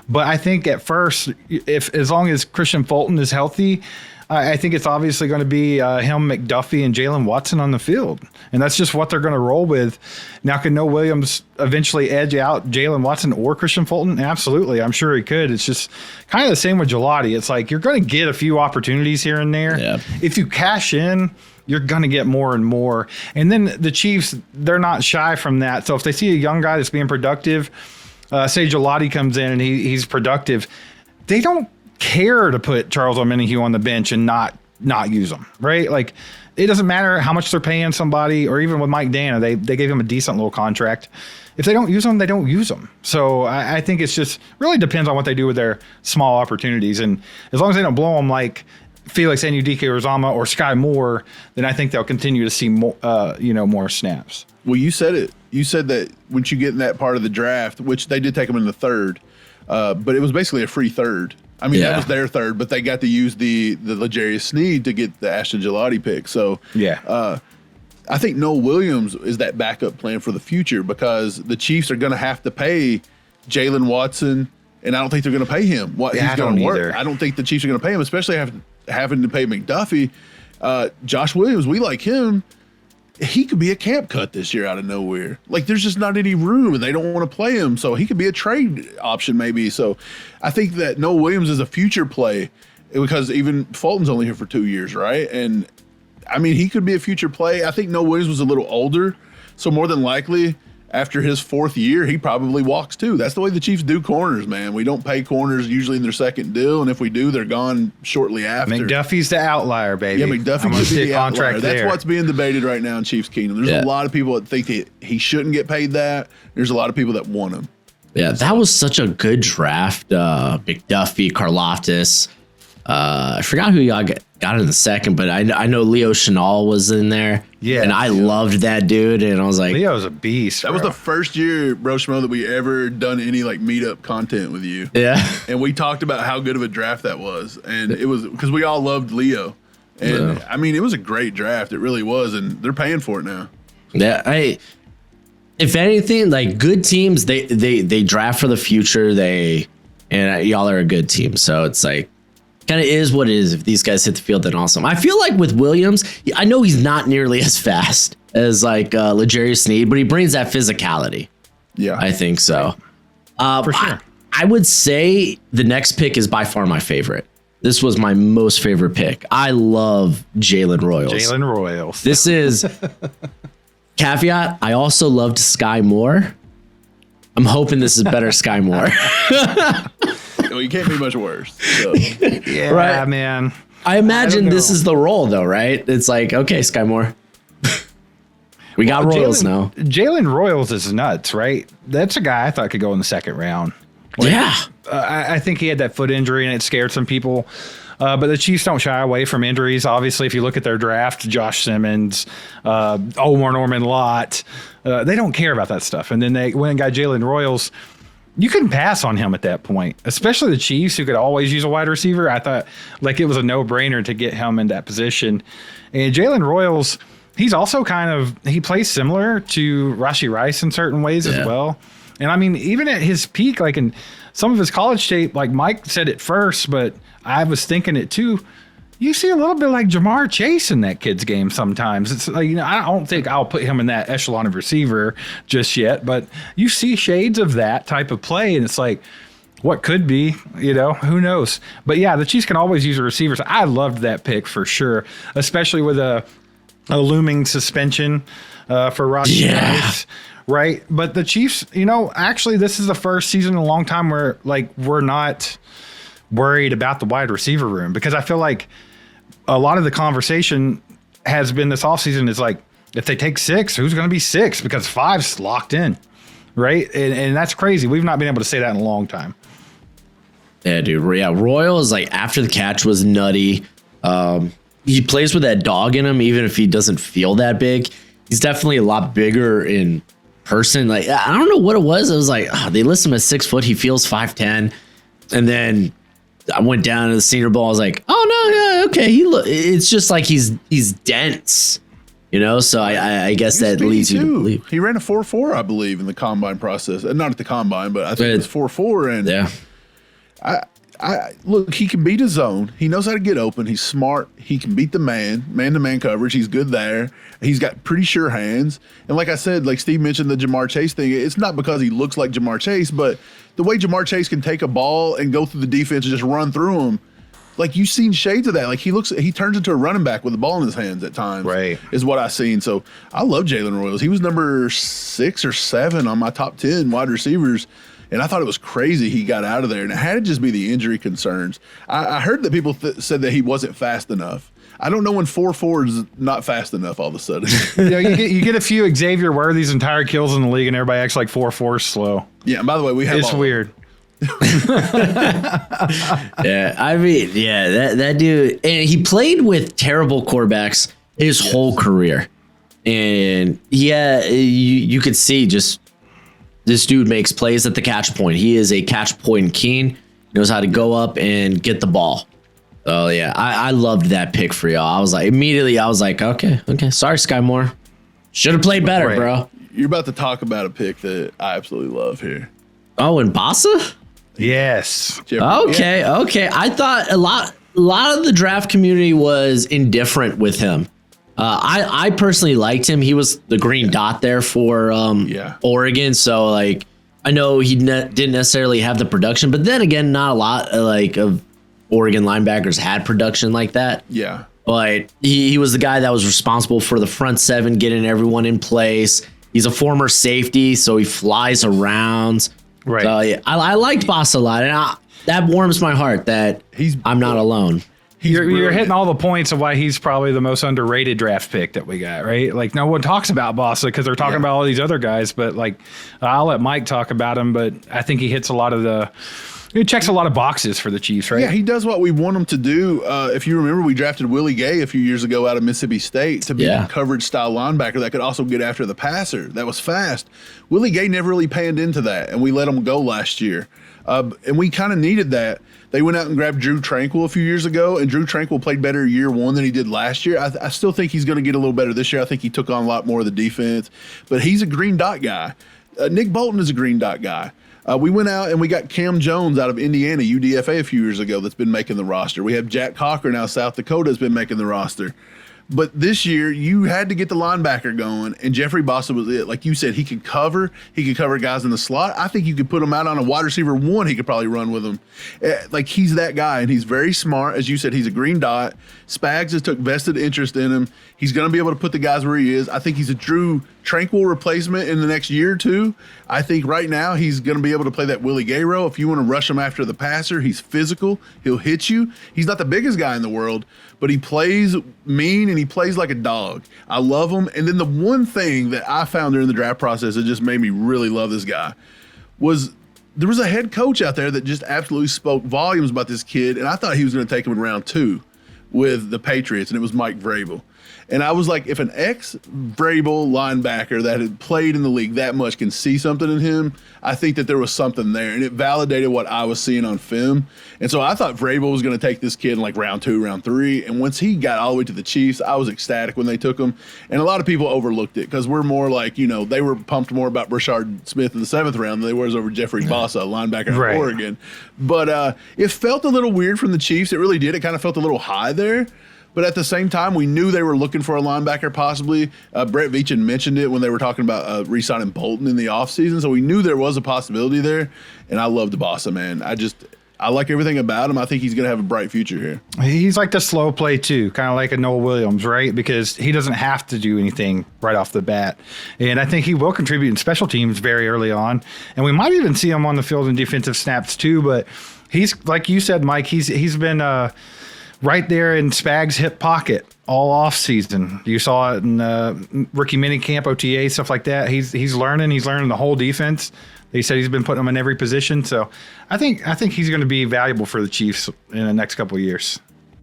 But I think at first, as long as Christian Fulton is healthy, I think it's obviously going to be him, McDuffie, and Jalen Watson on the field. And that's just what they're going to roll with. Now, can Noel Williams eventually edge out Jalen Watson or Christian Fulton? Absolutely. I'm sure he could. It's just kind of the same with Gelati. It's like you're going to get a few opportunities here and there. Yeah. If you cash in, you're going to get more and more. And then the Chiefs, they're not shy from that. So if they see a young guy that's being productive, say Gelati comes in and he's productive, they don't care to put Charles Omenihu on the bench and not use him, right? Like, it doesn't matter how much they're paying somebody, or even with Mike Dana, they gave him a decent little contract. If they don't use them, they don't use them. So I think it's just really depends on what they do with their small opportunities. And as long as they don't blow them like Felix Anudike-Uzomah or Sky Moore, then I think they'll continue to see more snaps. Well, you said it. You said that once you get in that part of the draft, which they did take them in the third, but it was basically a free third. I mean, that was their third, but they got to use the L'Jarius Sneed to get the Ashton Gelati pick. So I think Noel Williams is that backup plan for the future, because the Chiefs are going to have to pay Jalen Watson, and I don't think they're going to pay him what Yeah, he's I going don't to work. either. I don't think the Chiefs are going to pay him, especially having to pay McDuffie. Josh Williams, we like him. He could be a camp cut this year out of nowhere. Like, there's just not any room, and they don't want to play him, so he could be a trade option maybe. So I think that Noah Williams is a future play because even Fulton's only here for 2 years, right? And, I mean, he could be a future play. I think Noah Williams was a little older, so more than likely after his 4th year, he probably walks too. That's the way the Chiefs do corners, man. We don't pay corners usually in their second deal, and if we do, they're gone shortly after. McDuffie's the outlier, baby. Yeah, McDuffie I'm gonna could see be a the contract outlier. there. That's what's being debated right now in Chiefs Kingdom. There's a lot of people that think that he shouldn't get paid that. There's a lot of people that want him. Yeah, that was such a good draft. McDuffie, Karlaftis. I forgot who y'all got in the second, but I know Leo Chenal was in there. Yeah, and I loved that dude. And I was like, Leo's a beast. That was the first year, Broshmo, that we ever done any like meetup content with you. yeah, And we talked about how good of a draft that was. And it was because we all loved Leo. And I mean, it was a great draft. It really was. And they're paying for it now. yeah. If anything, like good teams, they draft for the future. Y'all are a good team, so it's like. Kind of is what it is. If these guys hit the field, then awesome. I feel like with Williams, I know he's not nearly as fast as like L'Jarius Sneed, but he brings that physicality. Yeah. I think so. For sure. I would say the next pick is by far my favorite. This was my most favorite pick. I love Jalen Royals. Jalen Royals. This is caveat. I also loved Sky Moore. I'm hoping this is better Sky Moore. Well, you can't be much worse. So. Yeah, Right. man. I imagine know. this is the role, though, right? It's like, okay, Sky Moore. We got Royals now. Jalen Royals is nuts, right? That's a guy I thought could go in the second round. Yeah. I think he had that foot injury and it scared some people. But the Chiefs don't shy away from injuries. Obviously, if you look at their draft, Josh Simmons, Omar Norman Lott, they don't care about that stuff. And then they went and got Jalen Royals. You couldn't pass on him at that point, especially the Chiefs, who could always use a wide receiver. I thought like it was a no-brainer to get him in that position. And Jalen Royals, he's also he plays similar to Rashee Rice in certain ways as well. And I mean, even at his peak, like in some of his college tape, like Mike said it first, but I was thinking it too. You see a little bit like Jamar Chase in that kid's game sometimes. It's like, I don't think I'll put him in that echelon of receiver just yet, but you see shades of that type of play, and it's like, what could be, who knows? But yeah, the Chiefs can always use a receiver. So I loved that pick for sure, especially with a looming suspension for Rashee Rice. Right. But the Chiefs, actually, this is the first season in a long time where we're not worried about the wide receiver room, because I feel like a lot of the conversation has been this offseason is like, if they take 6, who's going to be 6? Because 5's locked in. Right. And that's crazy. We've not been able to say that in a long time. Yeah, dude. Yeah. Royals, like after the catch was nutty. He plays with that dog in him, even if he doesn't feel that big. He's definitely a lot bigger in person. Like, I don't know what it was. It was like, they list him at 6 foot. He feels 5'10". And then I went down to the Senior Bowl. I was like, oh no, yeah, okay. It's just like he's dense, So I guess that leads you to believe he ran a 4.4, I believe, in the combine process. Not at the combine, but I think it was 4.4. And yeah, I look, he can beat his zone. He knows how to get open. He's smart. He can beat the man-to-man coverage. He's good there. He's got pretty sure hands. And like I said, like Steve mentioned the Jamar Chase thing, it's not because he looks like Jamar Chase, but the way Jamar Chase can take a ball and go through the defense and just run through him, like you've seen shades of that. Like he turns into a running back with the ball in his hands at times. Right. Is what I've seen. So I love Jalen Royals. He was number 6 or 7 on my top 10 wide receivers. And I thought it was crazy he got out of there. And it had to just be the injury concerns. I heard that people said that he wasn't fast enough. I don't know when 4.4 is not fast enough all of a sudden. You get a few Xavier Worthy's and Tyreek Hills in the league, and everybody acts like 4.4 is slow. Yeah, and by the way, we have It's weird. yeah. I mean, yeah, that dude, and he played with terrible quarterbacks his whole career. And yeah, you could see just this dude makes plays at the catch point. He is a catch point king. Knows how to go up and get the ball. Oh yeah, I loved that pick for y'all. I was like, okay. Sorry, Sky Moore. Should have played better, bro. You're about to talk about a pick that I absolutely love here. Oh, and Bassa? Yes. Okay. I thought a lot of the draft community was indifferent with him. I personally liked him. He was the green dot there for Oregon. So like, I know he didn't necessarily have the production, but then again, not a lot of Oregon linebackers had production like that. Yeah. But he was the guy that was responsible for the front seven, getting everyone in place. He's a former safety, so he flies around. Right. So, yeah, I liked Boss a lot, and that warms my heart that I'm not alone. You're hitting all the points of why he's probably the most underrated draft pick that we got, right? Like, no one talks about Bossa because they're talking about all these other guys, but like, I'll let Mike talk about him, but I think he hits he checks a lot of boxes for the Chiefs, right? Yeah, he does what we want him to do. If you remember, we drafted Willie Gay a few years ago out of Mississippi State to be a coverage style linebacker that could also get after the passer. That was fast. Willie Gay never really panned into that, and we let him go last year. And we kind of needed that. They went out and grabbed Drew Tranquil a few years ago, and Drew Tranquil played better year one than he did last year. I still think he's going to get a little better this year. I think he took on a lot more of the defense, but he's a green dot guy. Nick Bolton is a green dot guy. We went out and we got Cam Jones out of Indiana, UDFA, a few years ago that's been making the roster. We have Jack Cochran out of South Dakota that's been making the roster. But this year, you had to get the linebacker going, and Jeffrey Bossa was it. Like you said, he could cover. He could cover guys in the slot. I think you could put him out on a wide receiver one. He could probably run with him. Like, he's that guy, and he's very smart. As you said, he's a green dot. Spags has took vested interest in him. He's going to be able to put the guys where he is. I think he's a Drew Tranquil replacement in the next year or two. I think right now he's going to be able to play that Willie Gay role. If you want to rush him after the passer, he's physical. He'll hit you. He's not the biggest guy in the world, but he plays mean and he plays like a dog. I love him. And then the one thing that I found during the draft process that just made me really love this guy was there was a head coach out there that just absolutely spoke volumes about this kid, and I thought he was going to take him in round 2 with the Patriots, and it was Mike Vrabel. And I was like, if an ex-Vrabel linebacker that had played in the league that much can see something in him, I think that there was something there. And it validated what I was seeing on film. And so I thought Vrabel was going to take this kid in like round 2, round 3. And once he got all the way to the Chiefs, I was ecstatic when they took him. And a lot of people overlooked it because we're more like, they were pumped more about Brashard Smith in the 7th round than they was over Jeffrey Bossa, linebacker out of Oregon. But it felt a little weird from the Chiefs. It really did. It kind of felt a little high there. But at the same time, we knew they were looking for a linebacker possibly. Brett Veach mentioned it when they were talking about re-signing Bolton in the offseason. So we knew there was a possibility there. And I loved Bossa, man. I like everything about him. I think he's going to have a bright future here. He's like the slow play too, kind of like a Noah Williams, right? Because he doesn't have to do anything right off the bat. And I think he will contribute in special teams very early on. And we might even see him on the field in defensive snaps too. But he's, like you said, Mike, he's been right there in Spags' hip pocket all off season. You saw it in rookie minicamp, OTA, stuff like that. He's learning the whole defense. He said he's been putting them in every position. So I think he's going to be valuable for the Chiefs in the next couple of years.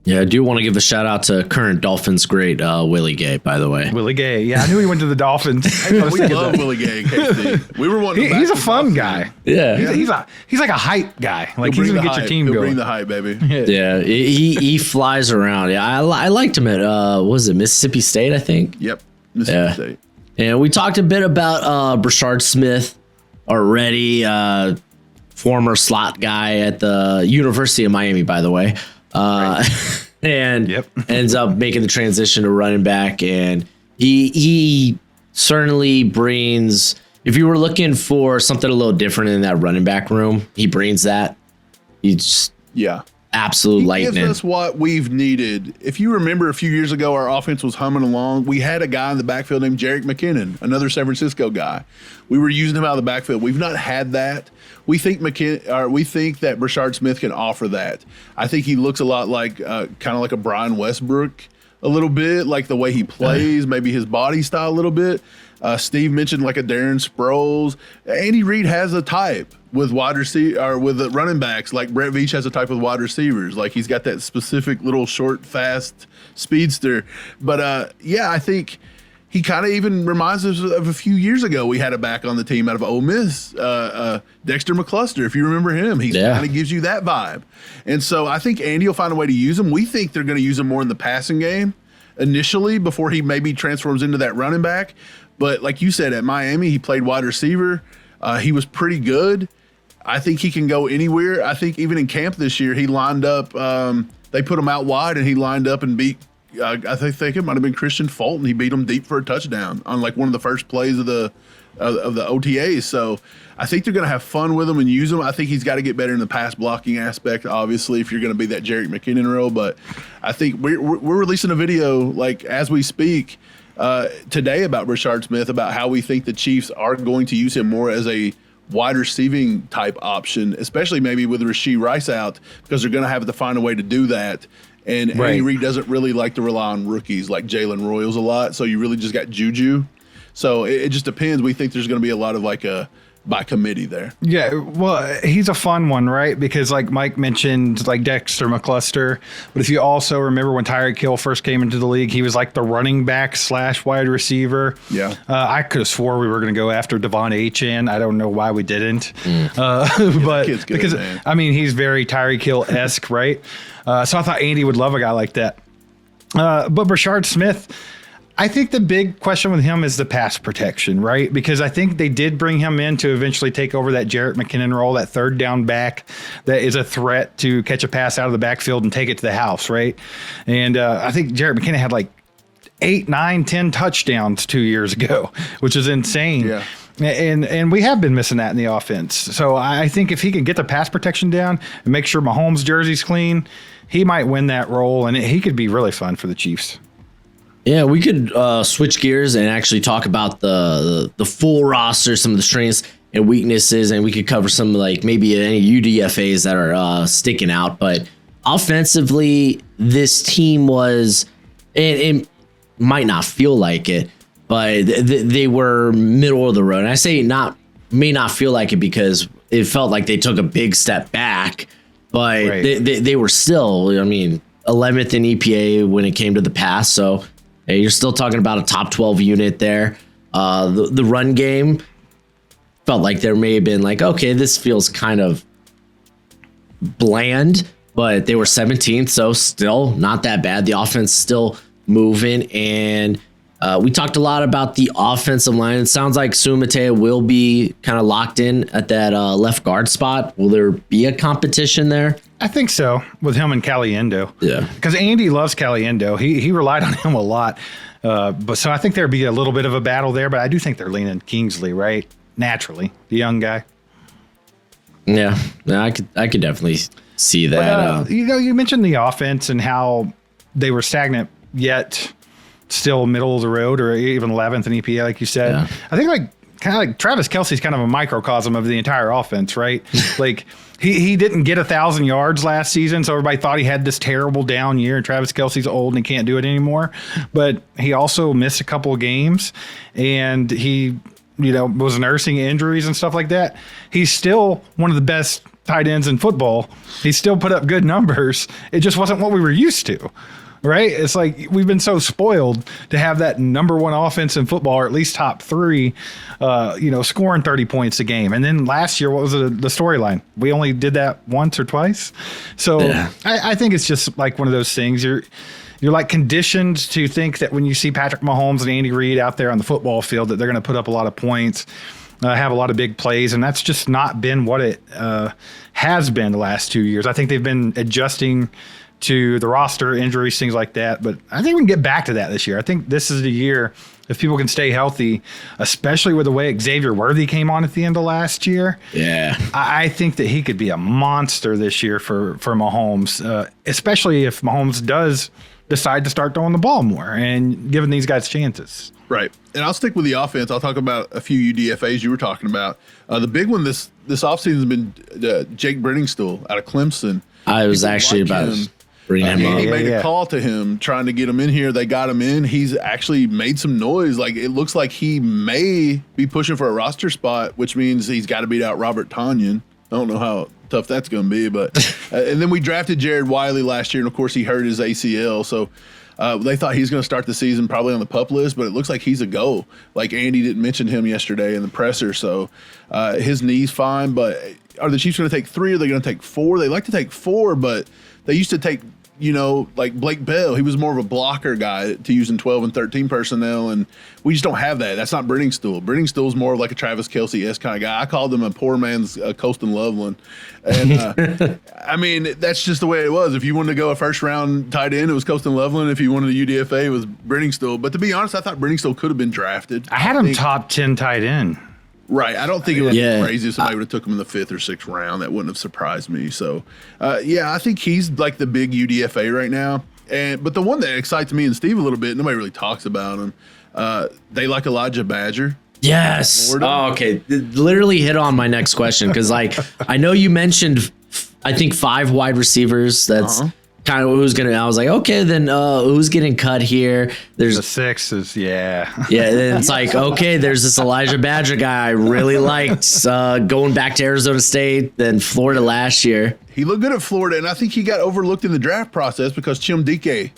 Yeah, I do want to give a shout out to current Dolphins great Willie Gay, by the way. Willie Gay, yeah, I knew he went to the Dolphins. We love Willie Gay in KC. We were wanting. He's a fun guy. Yeah, he's like a hype guy. Like he's gonna get your team going. going. Bring the hype, baby. Yeah, he flies around. Yeah, I liked him at was it Mississippi State? I think. Yep, Mississippi State. And we talked a bit about Brashard Smith already, former slot guy at the University of Miami, by the way. And ends up making the transition to running back, and he certainly brings. If you were looking for something a little different in that running back room, he brings that. He's absolute lightning. Gives us what we've needed. If you remember, a few years ago, our offense was humming along. We had a guy in the backfield named Jerick McKinnon, another San Francisco guy. We were using him out of the backfield. We've not had that. We think that Brashard Smith can offer that. I think he looks a lot like kind of like a Brian Westbrook, a little bit like the way he plays, maybe his body style a little bit. Steve mentioned like a Darren Sproles. Andy Reid has a type with wide receiver or with the running backs, like Brett Veach has a type with wide receivers. Like he's got that specific little short, fast speedster. But I think he kind of even reminds us of a few years ago. We had a back on the team out of Ole Miss, Dexter McCluster, if you remember him. He kind of gives you that vibe. And so I think Andy will find a way to use him. We think they're going to use him more in the passing game initially before he maybe transforms into that running back. But like you said, at Miami, he played wide receiver. He was pretty good. I think he can go anywhere. I think even in camp this year, he lined up. They put him out wide, and he lined up and beat. I think it might have been Christian Fulton. He beat him deep for a touchdown on like one of the first plays of the OTAs. So I think they're going to have fun with him and use him. I think he's got to get better in the pass blocking aspect, obviously, if you're going to be that Jerick McKinnon role. But I think we're releasing a video like as we speak today about Rashard Smith, about how we think the Chiefs are going to use him more as a wide receiving type option, especially maybe with Rashee Rice out, because they're going to have to find a way to do that. And Andy Reid doesn't really like to rely on rookies like Jalen Royals a lot. So you really just got Juju. So it just depends. We think there's going to be a lot of like a by committee there. Yeah, well, he's a fun one, right? Because like Mike mentioned, like Dexter McCluster. But if you also remember when Tyreek Hill first came into the league, he was like the running back / wide receiver. Yeah. I could have swore we were going to go after Devon Achane. I don't know why we didn't. But kid's good, because, man. I mean, he's very Tyreek Hill-esque, right? So I thought Andy would love a guy like that. But Rashard Smith, I think the big question with him is the pass protection, right? Because I think they did bring him in to eventually take over that Jerick McKinnon role, that third down back that is a threat to catch a pass out of the backfield and take it to the house, right? And I think Jerick McKinnon had like 8, 9, 10 touchdowns 2 years ago, which is insane. Yeah. And we have been missing that in the offense. So I think if he can get the pass protection down and make sure Mahomes' jersey's clean, he might win that role, and he could be really fun for the Chiefs. Yeah, we could switch gears and actually talk about the full roster, some of the strengths and weaknesses, and we could cover some like maybe any UDFAs that are sticking out. But offensively, this team was, it might not feel like it, but they were middle of the road. And I say may not feel like it because it felt like they took a big step back, but they were still, I mean, 11th in EPA when it came to the pass. So hey, you're still talking about a top 12 unit there. The run game felt like there may have been like, okay, this feels kind of bland, but they were 17th, so still not that bad. The offense still moving, and we talked a lot about the offensive line. It sounds like Sumatea will be kind of locked in at that left guard spot. Will there be a competition there? I think so, with him and Caliendo. Yeah. Because Andy loves Caliendo. He relied on him a lot. But so I think there'd be a little bit of a battle there, but I do think they're leaning Kingsley, right? Naturally, the young guy. Yeah, I could definitely see that. But, you mentioned the offense and how they were stagnant, yet still middle of the road or even 11th in EPA, like you said. Yeah. I think kind of like Travis Kelce's kind of a microcosm of the entire offense, right? Like he didn't get 1,000 yards last season, so everybody thought he had this terrible down year, and Travis Kelce's old and he can't do it anymore. But he also missed a couple of games, and he was nursing injuries and stuff like that. He's still one of the best tight ends in football. He still put up good numbers. It just wasn't what we were used to. Right? It's like we've been so spoiled to have that number one offense in football, or at least top 3, scoring 30 points a game. And then last year, what was the storyline? We only did that once or twice. So yeah. I think it's just like one of those things. You're like conditioned to think that when you see Patrick Mahomes and Andy Reid out there on the football field, that they're going to put up a lot of points, have a lot of big plays. And that's just not been what it has been the last 2 years. I think they've been adjusting to the roster, injuries, things like that. But I think we can get back to that this year. I think this is the year, if people can stay healthy, especially with the way Xavier Worthy came on at the end of last year. Yeah. I think that he could be a monster this year for Mahomes, especially if Mahomes does decide to start throwing the ball more and giving these guys chances. Right. And I'll stick with the offense. I'll talk about a few UDFAs you were talking about. The big one this offseason has been Jake Brenningstool out of Clemson. I was actually about to bring him up. He made a call to him trying to get him in here. They got him in. He's actually made some noise. Like, it looks like he may be pushing for a roster spot, which means he's got to beat out Robert Tonyan. I don't know how tough that's going to be, but and then we drafted Jared Wiley last year, and of course he hurt his ACL. So they thought he's going to start the season probably on the PUP list, but it looks like he's a go. Like, Andy didn't mention him yesterday in the presser, so his knee's fine. But are the Chiefs going to take 3 or are they going to take 4? They like to take 4, but they used to take like Blake Bell. He was more of a blocker guy to use in 12 and 13 personnel, and we just don't have that. That's not Brenningstool. Brenningstool's more of like a Travis Kelce-esque kind of guy. I called him a poor man's Colston Loveland. And, I mean, that's just the way it was. If you wanted to go a first-round tight end, it was Colston Loveland. If you wanted a UDFA, it was Brenningstool. But to be honest, I thought Brenningstool could have been drafted. I had him top 10 tight end. Right. I don't think it would be crazy if somebody would have took him in the 5th or 6th round. That wouldn't have surprised me. So, I think he's like the big UDFA right now. But the one that excites me and Steve a little bit, nobody really talks about him. They like Elijah Badger. Yes. Florida. Oh, okay. It literally hit on my next question because, like, I know you mentioned, I think 5 wide receivers. That's kind of who's gonna. I was like, okay, then who's getting cut here? There's the 6s, yeah. Then it's like, okay, there's this Elijah Badger guy I really liked going back to Arizona State, then Florida last year. He looked good at Florida, and I think he got overlooked in the draft process because Chimdike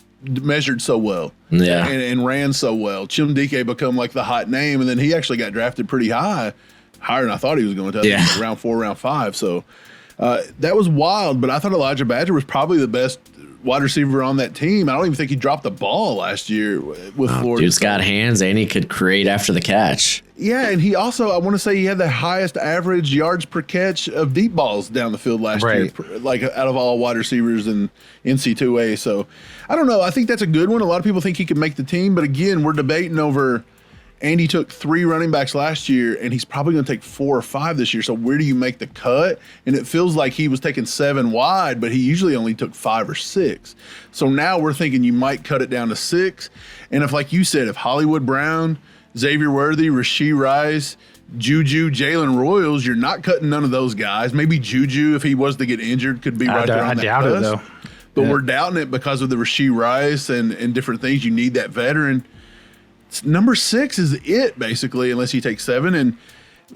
measured so well, and ran so well. Chimdike become like the hot name, and then he actually got drafted pretty higher than I thought he was going to. Round 4, round 5. So that was wild. But I thought Elijah Badger was probably the best wide receiver on that team. I don't even think he dropped the ball last year with Florida. Dude's got hands, and he could create after the catch. Yeah, and he also, I want to say he had the highest average yards per catch of deep balls down the field last year, like out of all wide receivers in NC2A. So I don't know. I think that's a good one. A lot of people think he could make the team, but again, we're debating over Andy took 3 running backs last year, and he's probably going to take 4 or 5 this year. So where do you make the cut? And it feels like he was taking 7 wide, but he usually only took 5 or 6. So now we're thinking you might cut it down to 6. And if, like you said, if Hollywood Brown, Xavier Worthy, Rashee Rice, Juju, Jalen Royals, you're not cutting none of those guys. Maybe Juju, if he was to get injured, could be right there on that doubt cusp. it, though. But we're doubting it because of the Rashee Rice and different things. You need that veteran. Number 6 is it, basically, unless you take 7. And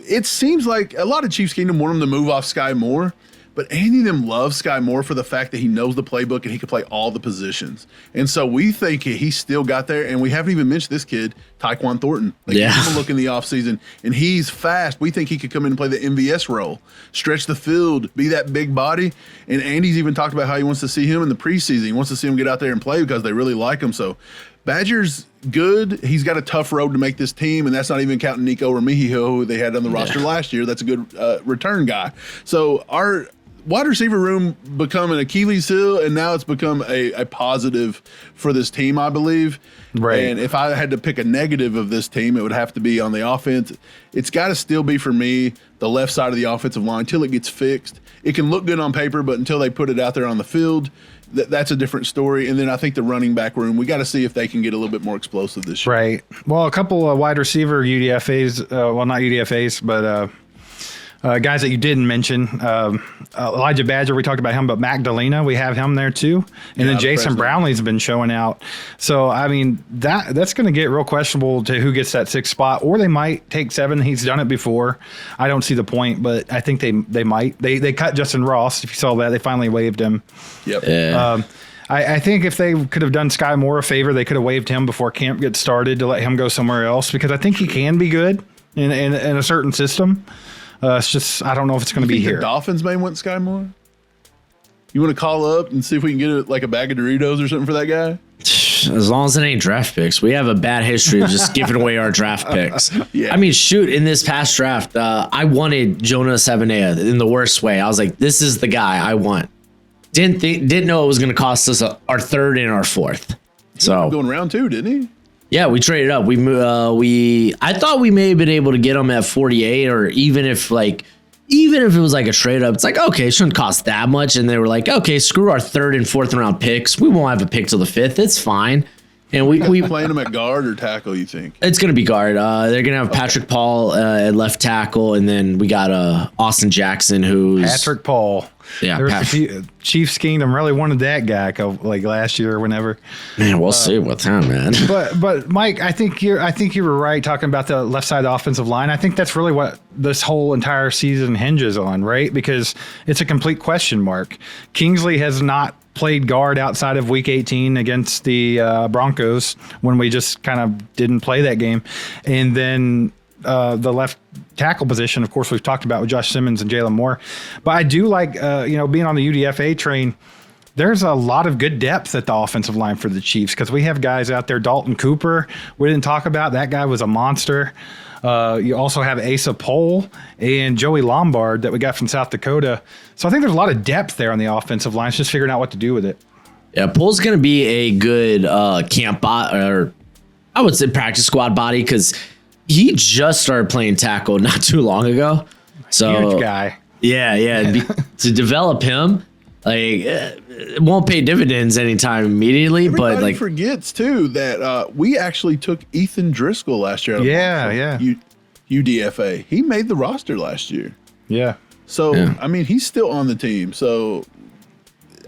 it seems like a lot of Chiefs Kingdom want him to move off Sky Moore, but Andy and them love Sky Moore for the fact that he knows the playbook and he can play all the positions. And so we think he's still got there, and we haven't even mentioned this kid, Tyquan Thornton. They gave him a look in the offseason, and he's fast. We think he could come in and play the MVS role, stretch the field, be that big body. And Andy's even talked about how he wants to see him in the preseason. He wants to see him get out there and play because they really like him. So Badger's good. He's got a tough road to make this team, and that's not even counting Nico Remigio, who they had on the roster last year. That's a good return guy. So our wide receiver room become an Achilles heel, and now it's become a positive for this team, I believe. Right. And if I had to pick a negative of this team, it would have to be on the offense. It's got to still be, for me, the left side of the offensive line until it gets fixed. It can look good on paper, but until they put it out there on the field, that's a different story. And then I think the running back room, we got to see if they can get a little bit more explosive this year. Right. Well, a couple of wide receiver UDFAs, well, not UDFAs, but guys that you didn't mention. Elijah Badger, we talked about him, but Magdalena, we have him there too. And then Jason Brownlee's been showing out. So, I mean, that's going to get real questionable to who gets that 6th spot, or they might take 7. He's done it before. I don't see the point, but I think they might. They cut Justin Ross. If you saw that, they finally waived him. Yep. Yeah. I think if they could have done Sky Moore a favor, they could have waived him before camp gets started to let him go somewhere else, because I think he can be good in a certain system. It's just, I don't know if it's going to be here. The Dolphins may want Sky Moore? You want to call up and see if we can get like a bag of Doritos or something for that guy? As long as it ain't draft picks. We have a bad history of just giving away our draft picks. Yeah. I mean, shoot, in this past draft, I wanted Jonah Savanea in the worst way. I was like, this is the guy I want. Didn't know it was going to cost us our 3rd and our 4th. So going round 2, didn't he? Yeah, we traded up. I thought we may have been able to get him at 48, or even if it was like a trade up, it's like, okay, it shouldn't cost that much. And they were like, okay, screw our 3rd and 4th round picks. We won't have a pick till the 5th. It's fine. And we playing him at guard or tackle, you think? It's going to be guard. They're going to have Patrick Paul at left tackle, and then we got Austin Jackson, who's Patrick Paul. Yeah, Chiefs Kingdom really wanted that guy like last year or whenever. Man, we'll see what's on, man. But Mike, I think you were right talking about the left side of the offensive line. I think that's really what this whole entire season hinges on, right? Because it's a complete question mark. Kingsley has not played guard outside of week 18 against the Broncos, when we just kind of didn't play that game. And then the left tackle position, of course, we've talked about with Josh Simmons and Jalen Moore. But I do like, being on the UDFA train, there's a lot of good depth at the offensive line for the Chiefs because we have guys out there. Dalton Cooper, we didn't talk about. That guy was a monster. You also have Asa Pohl and Joey Lombard that we got from South Dakota. So I think there's a lot of depth there on the offensive line. It's just figuring out what to do with it. Yeah, Pohl's going to be a good camp bot, or I would say practice squad body, because he just started playing tackle not too long ago. So huge guy. Yeah. To develop him, like, it won't pay dividends anytime immediately. Everybody but like forgets too that we actually took Ethan Driscoll last year. UDFA. He made the roster last year. Yeah. So I mean, he's still on the team. So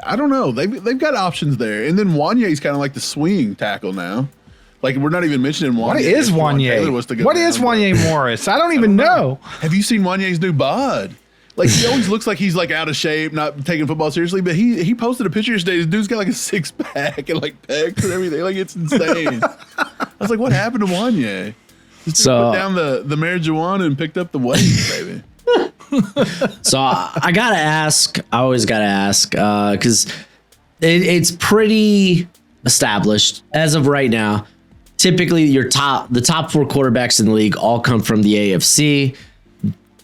I don't know. They've got options there. And then Wanye's kind of like the swing tackle now. Like, we're not even mentioning Wanye. What is Wanye? What is Wanye Morris? I don't even know. Have you seen Wanye's new bod? Like, he always looks like he's like out of shape, not taking football seriously. But he posted a picture today. The dude's got like a 6-pack and like pecs and everything. Like, it's insane. I was like, what happened to Wanye? So put down the marijuana and picked up the weight, baby. So I gotta ask. I always gotta ask because it's pretty established as of right now. Typically, the top 4 quarterbacks in the league all come from the AFC.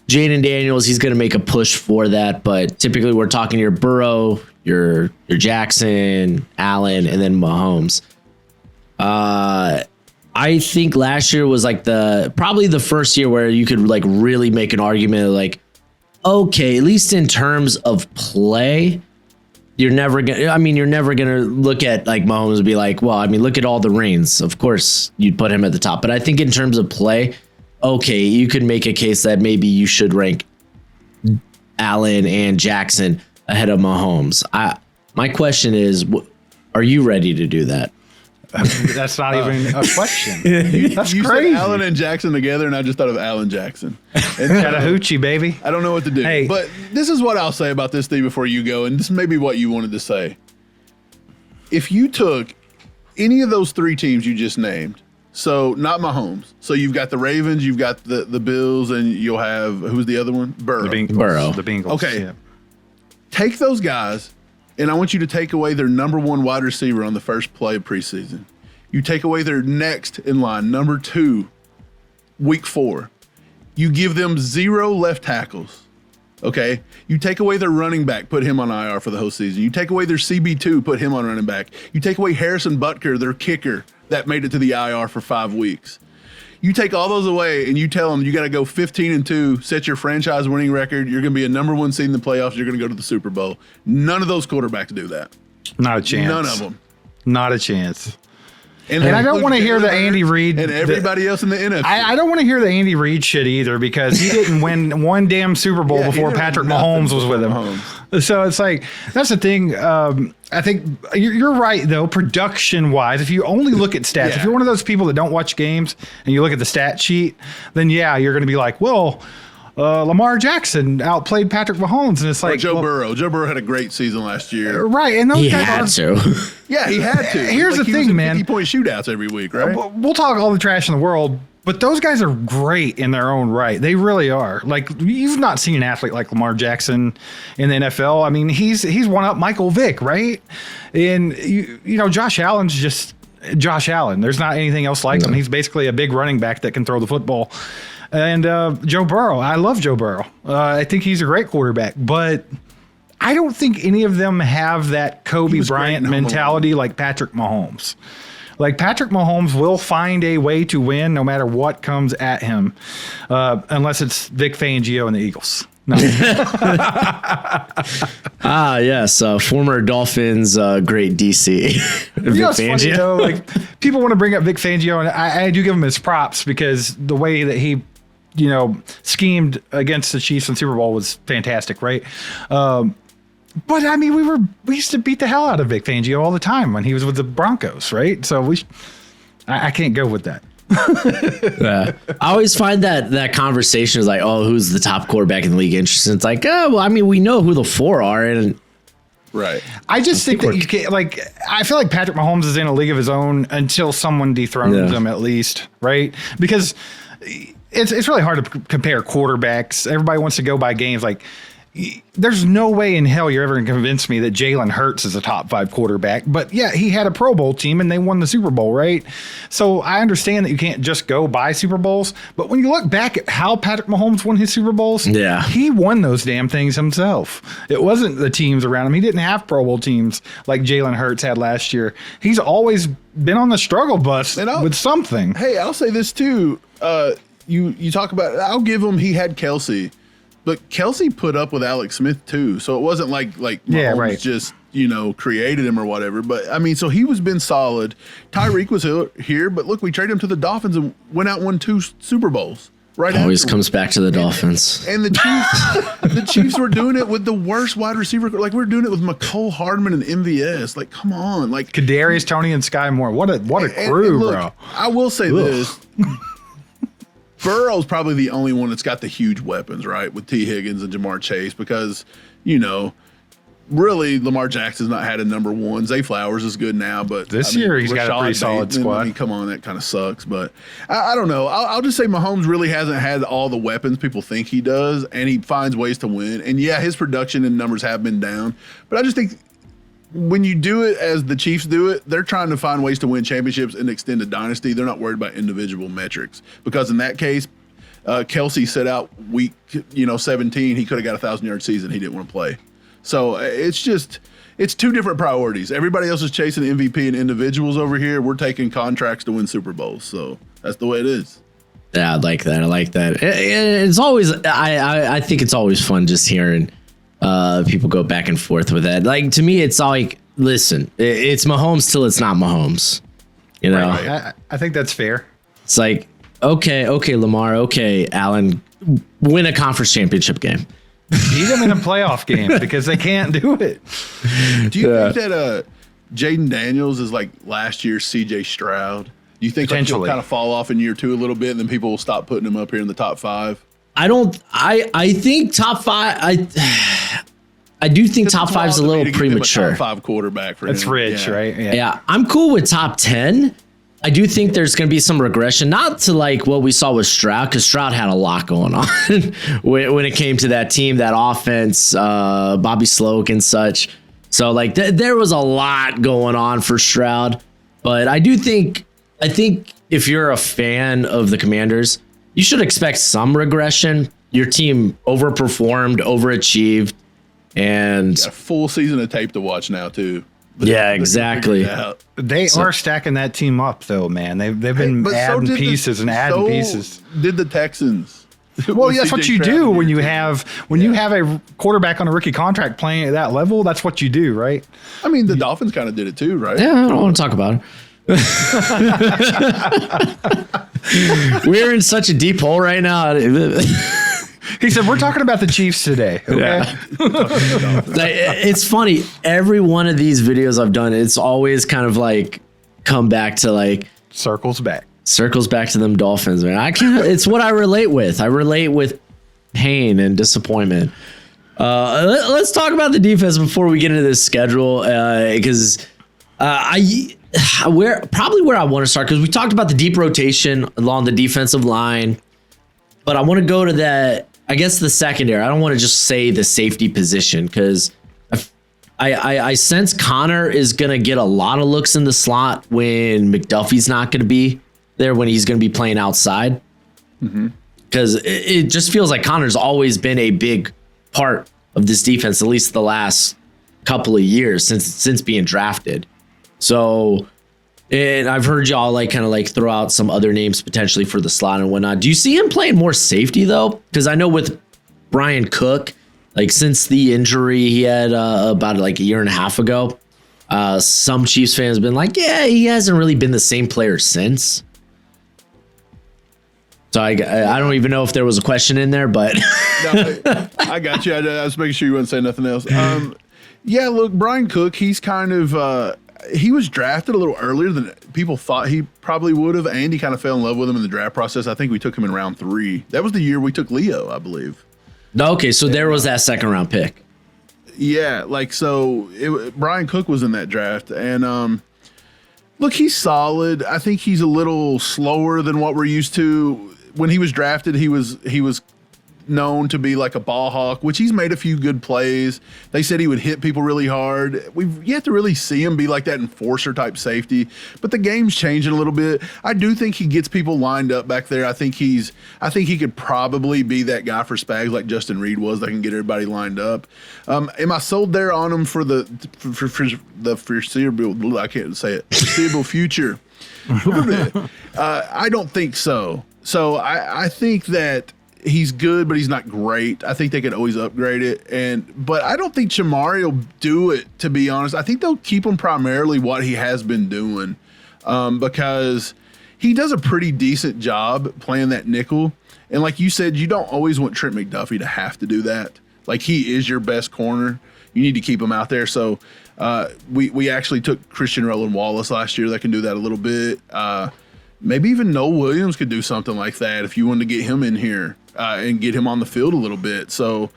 Jaden Daniels, he's going to make a push for that, but typically we're talking your Burrow, your Jackson, Allen, and then Mahomes. I think last year was like probably the first year where you could like really make an argument like, okay, at least in terms of play, you're never gonna look at like Mahomes and be like, well, I mean, look at all the rings. Of course, you'd put him at the top. But I think in terms of play, okay, you could make a case that maybe you should rank Allen and Jackson ahead of Mahomes. My question is, are you ready to do that? That's not even a question. That's you crazy. Said Allen and Jackson together, and I just thought of Allen Jackson. Chattahoochee, baby. I don't know what to do. Hey. But this is what I'll say about this thing before you go, and this may be what you wanted to say. If you took any of those 3 teams you just named, so not Mahomes, so you've got the Ravens, you've got the Bills, and you'll have, who's the other one? Burrow. The Bengals. Okay. Yeah. Take those guys, and I want you to take away their number 1 wide receiver on the first play of preseason. You take away their next in line, number 2, week 4. You give them 0 left tackles. Okay. You take away their running back, put him on IR for the whole season. You take away their CB2, put him on running back. You take away Harrison Butker, their kicker, that made it to the IR for 5 weeks. You take all those away and you tell them you got to go 15-2, set your franchise winning record. You're going to be a number 1 seed in the playoffs. You're going to go to the Super Bowl. None of those quarterbacks do that. Not a chance. None of them. Not a chance. And I don't want to hear the Andy Reid and everybody else in the NFC. I don't want to hear the Andy Reid shit either because he didn't win one damn Super Bowl before Patrick Mahomes was with him. So it's like, that's the thing. I think you're right, though, production-wise. If you only look at stats, if you're one of those people that don't watch games and you look at the stat sheet, then you're going to be like, well, Lamar Jackson outplayed Patrick Mahomes, and it's like Joe Burrow. Joe Burrow had a great season last year, right? And those he guys had to. Yeah, he had to. Here's the thing, man. 50-point shootouts every week, right? We'll talk all the trash in the world, but those guys are great in their own right. They really are. Like, you've not seen an athlete like Lamar Jackson in the NFL. I mean, he's one up Michael Vick, right? And you know, Josh Allen's just Josh Allen. There's not anything else like him. He's basically a big running back that can throw the football. And Joe Burrow, I love Joe Burrow. I think he's a great quarterback, but I don't think any of them have that Kobe Bryant mentality like Patrick Mahomes. Like, Patrick Mahomes will find a way to win no matter what comes at him, unless it's Vic Fangio and the Eagles. No. Yes, former Dolphins great DC. Vic Fangio. Funny, though, like, people want to bring up Vic Fangio, and I do give him his props because the way that he, schemed against the Chiefs in Super Bowl was fantastic, right? But I mean, we used to beat the hell out of Vic Fangio all the time when he was with the Broncos, right? So I can't go with that. I always find that conversation is like, oh, who's the top quarterback in the league interesting? It's like, oh, well, I mean, we know who the 4 are, and right. I just think that you can't, like, I feel like Patrick Mahomes is in a league of his own until someone dethrones him, at least, right? Because it's really hard to compare quarterbacks. Everybody wants to go by games. Like, there's no way in hell you're ever going to convince me that Jalen Hurts is a top 5 quarterback. But yeah, he had a Pro Bowl team and they won the Super Bowl, right? So I understand that you can't just go buy Super Bowls. But when you look back at how Patrick Mahomes won his Super Bowls, he won those damn things himself. It wasn't the teams around him. He didn't have Pro Bowl teams like Jalen Hurts had last year. He's always been on the struggle bus with something. Hey, I'll say this too. You talk about, I'll give him, he had Kelsey. But Kelsey put up with Alex Smith too, so it wasn't like Mahomes just created him or whatever. But I mean, so he was been solid. Tyreek was here, but look, we traded him to the Dolphins and went out and won 2 Super Bowls. Right, always comes back to the Dolphins. And the Chiefs, the Chiefs were doing it with the worst wide receiver. Like we're doing it with McCole Hardman and MVS. Like, come on, like Kadarius Toney and Sky Moore. What a crew, and look, bro. I will say this. Burrow's probably the only one that's got the huge weapons, right? With T. Higgins and Jamar Chase, because, really Lamar Jackson's not had a number 1. Zay Flowers is good now, but this year he's got a pretty solid squad. I mean, come on, that kind of sucks. But I don't know. I'll just say Mahomes really hasn't had all the weapons people think he does, and he finds ways to win. And yeah, his production and numbers have been down, but I just think when you do it as the Chiefs do it, they're trying to find ways to win championships and extend a dynasty. They're not worried about individual metrics, because in that case, Kelsey set out week 17. He could have got a 1,000-yard season. He didn't want to play. So it's 2 different priorities. Everybody else is chasing MVP and individuals over here. We're taking contracts to win Super Bowls. So that's the way it is. Yeah, I like that. It's always, I think it's always fun just hearing people go back and forth with that. Like, to me, it's like, listen, it's Mahomes till it's not Mahomes. Right. I think that's fair. It's like, okay, Lamar, okay, Allen, win a conference championship game. Beat them in a playoff game, because they can't do it. Do you think that Jaden Daniels is like last year's CJ Stroud? Do you think like he'll kind of fall off in year 2 a little bit, and then people will stop putting him up here in the top 5? I think top 5. I do think top 5 is a little premature. Top 5 quarterback for him. It's rich, right? Yeah, I'm cool with top 10. I do think there's going to be some regression, not to like what we saw with Stroud, because Stroud had a lot going on when it came to that team, that offense, Bobby Sloak and such. So like there was a lot going on for Stroud, but I think if you're a fan of the Commanders, you should expect some regression. Your team overperformed, overachieved, and got a full season of tape to watch now too. Yeah, exactly. They are stacking that team up, though, man. They've been adding pieces and adding pieces. Did the Texans? Well, that's what you do when you have a quarterback on a rookie contract playing at that level. That's what you do, right? I mean, the Dolphins kind of did it too, right? Yeah, I don't want to talk about it. We're in such a deep hole right now. He said, we're talking about the Chiefs today. Okay. Yeah. It's funny. Every one of these videos I've done, it's always kind of like come back to like circles back to them Dolphins, man. It's what I relate with. I relate with pain and disappointment. Let's talk about the defense before we get into this schedule. Because where I want to start, because we talked about the deep rotation along the defensive line, but I want to go to that, I guess, the secondary. I don't want to just say the safety position, because I sense Connor is going to get a lot of looks in the slot when McDuffie's not going to be there, when he's going to be playing outside. Because it just feels like Connor's always been a big part of this defense, at least the last couple of years since being drafted. So, and I've heard y'all kind of throw out some other names potentially for the slot and whatnot. Do you see him playing more safety though? Because I know with Brian Cook, since the injury he had about a year and a half ago, some Chiefs fans have been like, yeah, he hasn't really been the same player since. So I don't even know if there was a question in there, but no, I got you. I was making sure you wouldn't say nothing else. Yeah, look, Brian Cook, he's kind of he was drafted a little earlier than people thought he probably would have. Andy kind of fell in love with him in the draft process. I think we took him in round 3. That was the year we took Leo, I believe. Okay, so there was that second round pick. Yeah, Brian Cook was in that draft, and look, he's solid. I think he's a little slower than what we're used to. When he was drafted, he was known to be like a ball hawk, which he's made a few good plays. They said he would hit people really hard. We've yet to really see him be like that enforcer type safety, but the game's changing a little bit. I do think he gets people lined up back there. I think he could probably be that guy for Spags like Justin Reed was that can get everybody lined up. Am I sold there on him for the foreseeable? I can't say it. Foreseeable future. I don't think so. So I think that he's good, but he's not great. I think they could always upgrade it. But I don't think Shamari will do it, to be honest. I think they'll keep him primarily what he has been doing, because he does a pretty decent job playing that nickel. And like you said, you don't always want Trent McDuffie to have to do that. Like, he is your best corner. You need to keep him out there. So we actually took Christian Roland Wallace last year that can do that a little bit. Maybe even Noel Williams could do something like that if you wanted to get him in here and get him on the field a little bit. So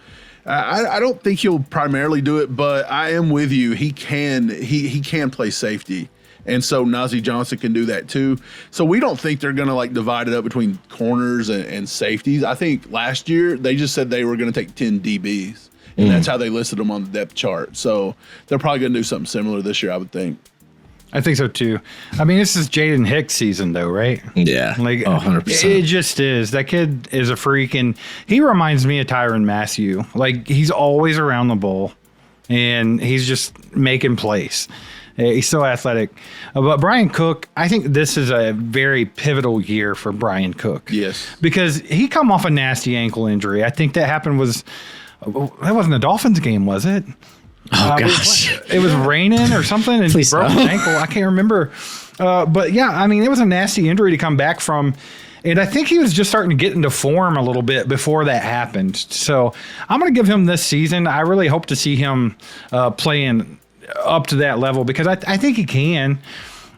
I don't think he'll primarily do it, but I am with you. He can play safety. And so Najee Johnson can do that too. So we don't think they're going to like divide it up between corners and safeties. I think last year they just said they were going to take 10 DBs, and that's how they listed them on the depth chart. So they're probably going to do something similar this year, I would think. I think so too. I mean, this is Jaden Hicks season though, right? Yeah. Like 100%. It just is. That kid is a freak, and he reminds me of Tyrann Mathieu. Like, he's always around the ball and he's just making plays. He's so athletic. But Brian Cook, I think this is a very pivotal year for Brian Cook. Yes. Because he come off a nasty ankle injury. I think that happened that wasn't a Dolphins game, was it? Oh, gosh. It was raining or something and Please broke his ankle. I can't remember. But yeah, I mean, it was a nasty injury to come back from. And I think he was just starting to get into form a little bit before that happened. So I'm going to give him this season. I really hope to see him playing up to that level, because I think he can.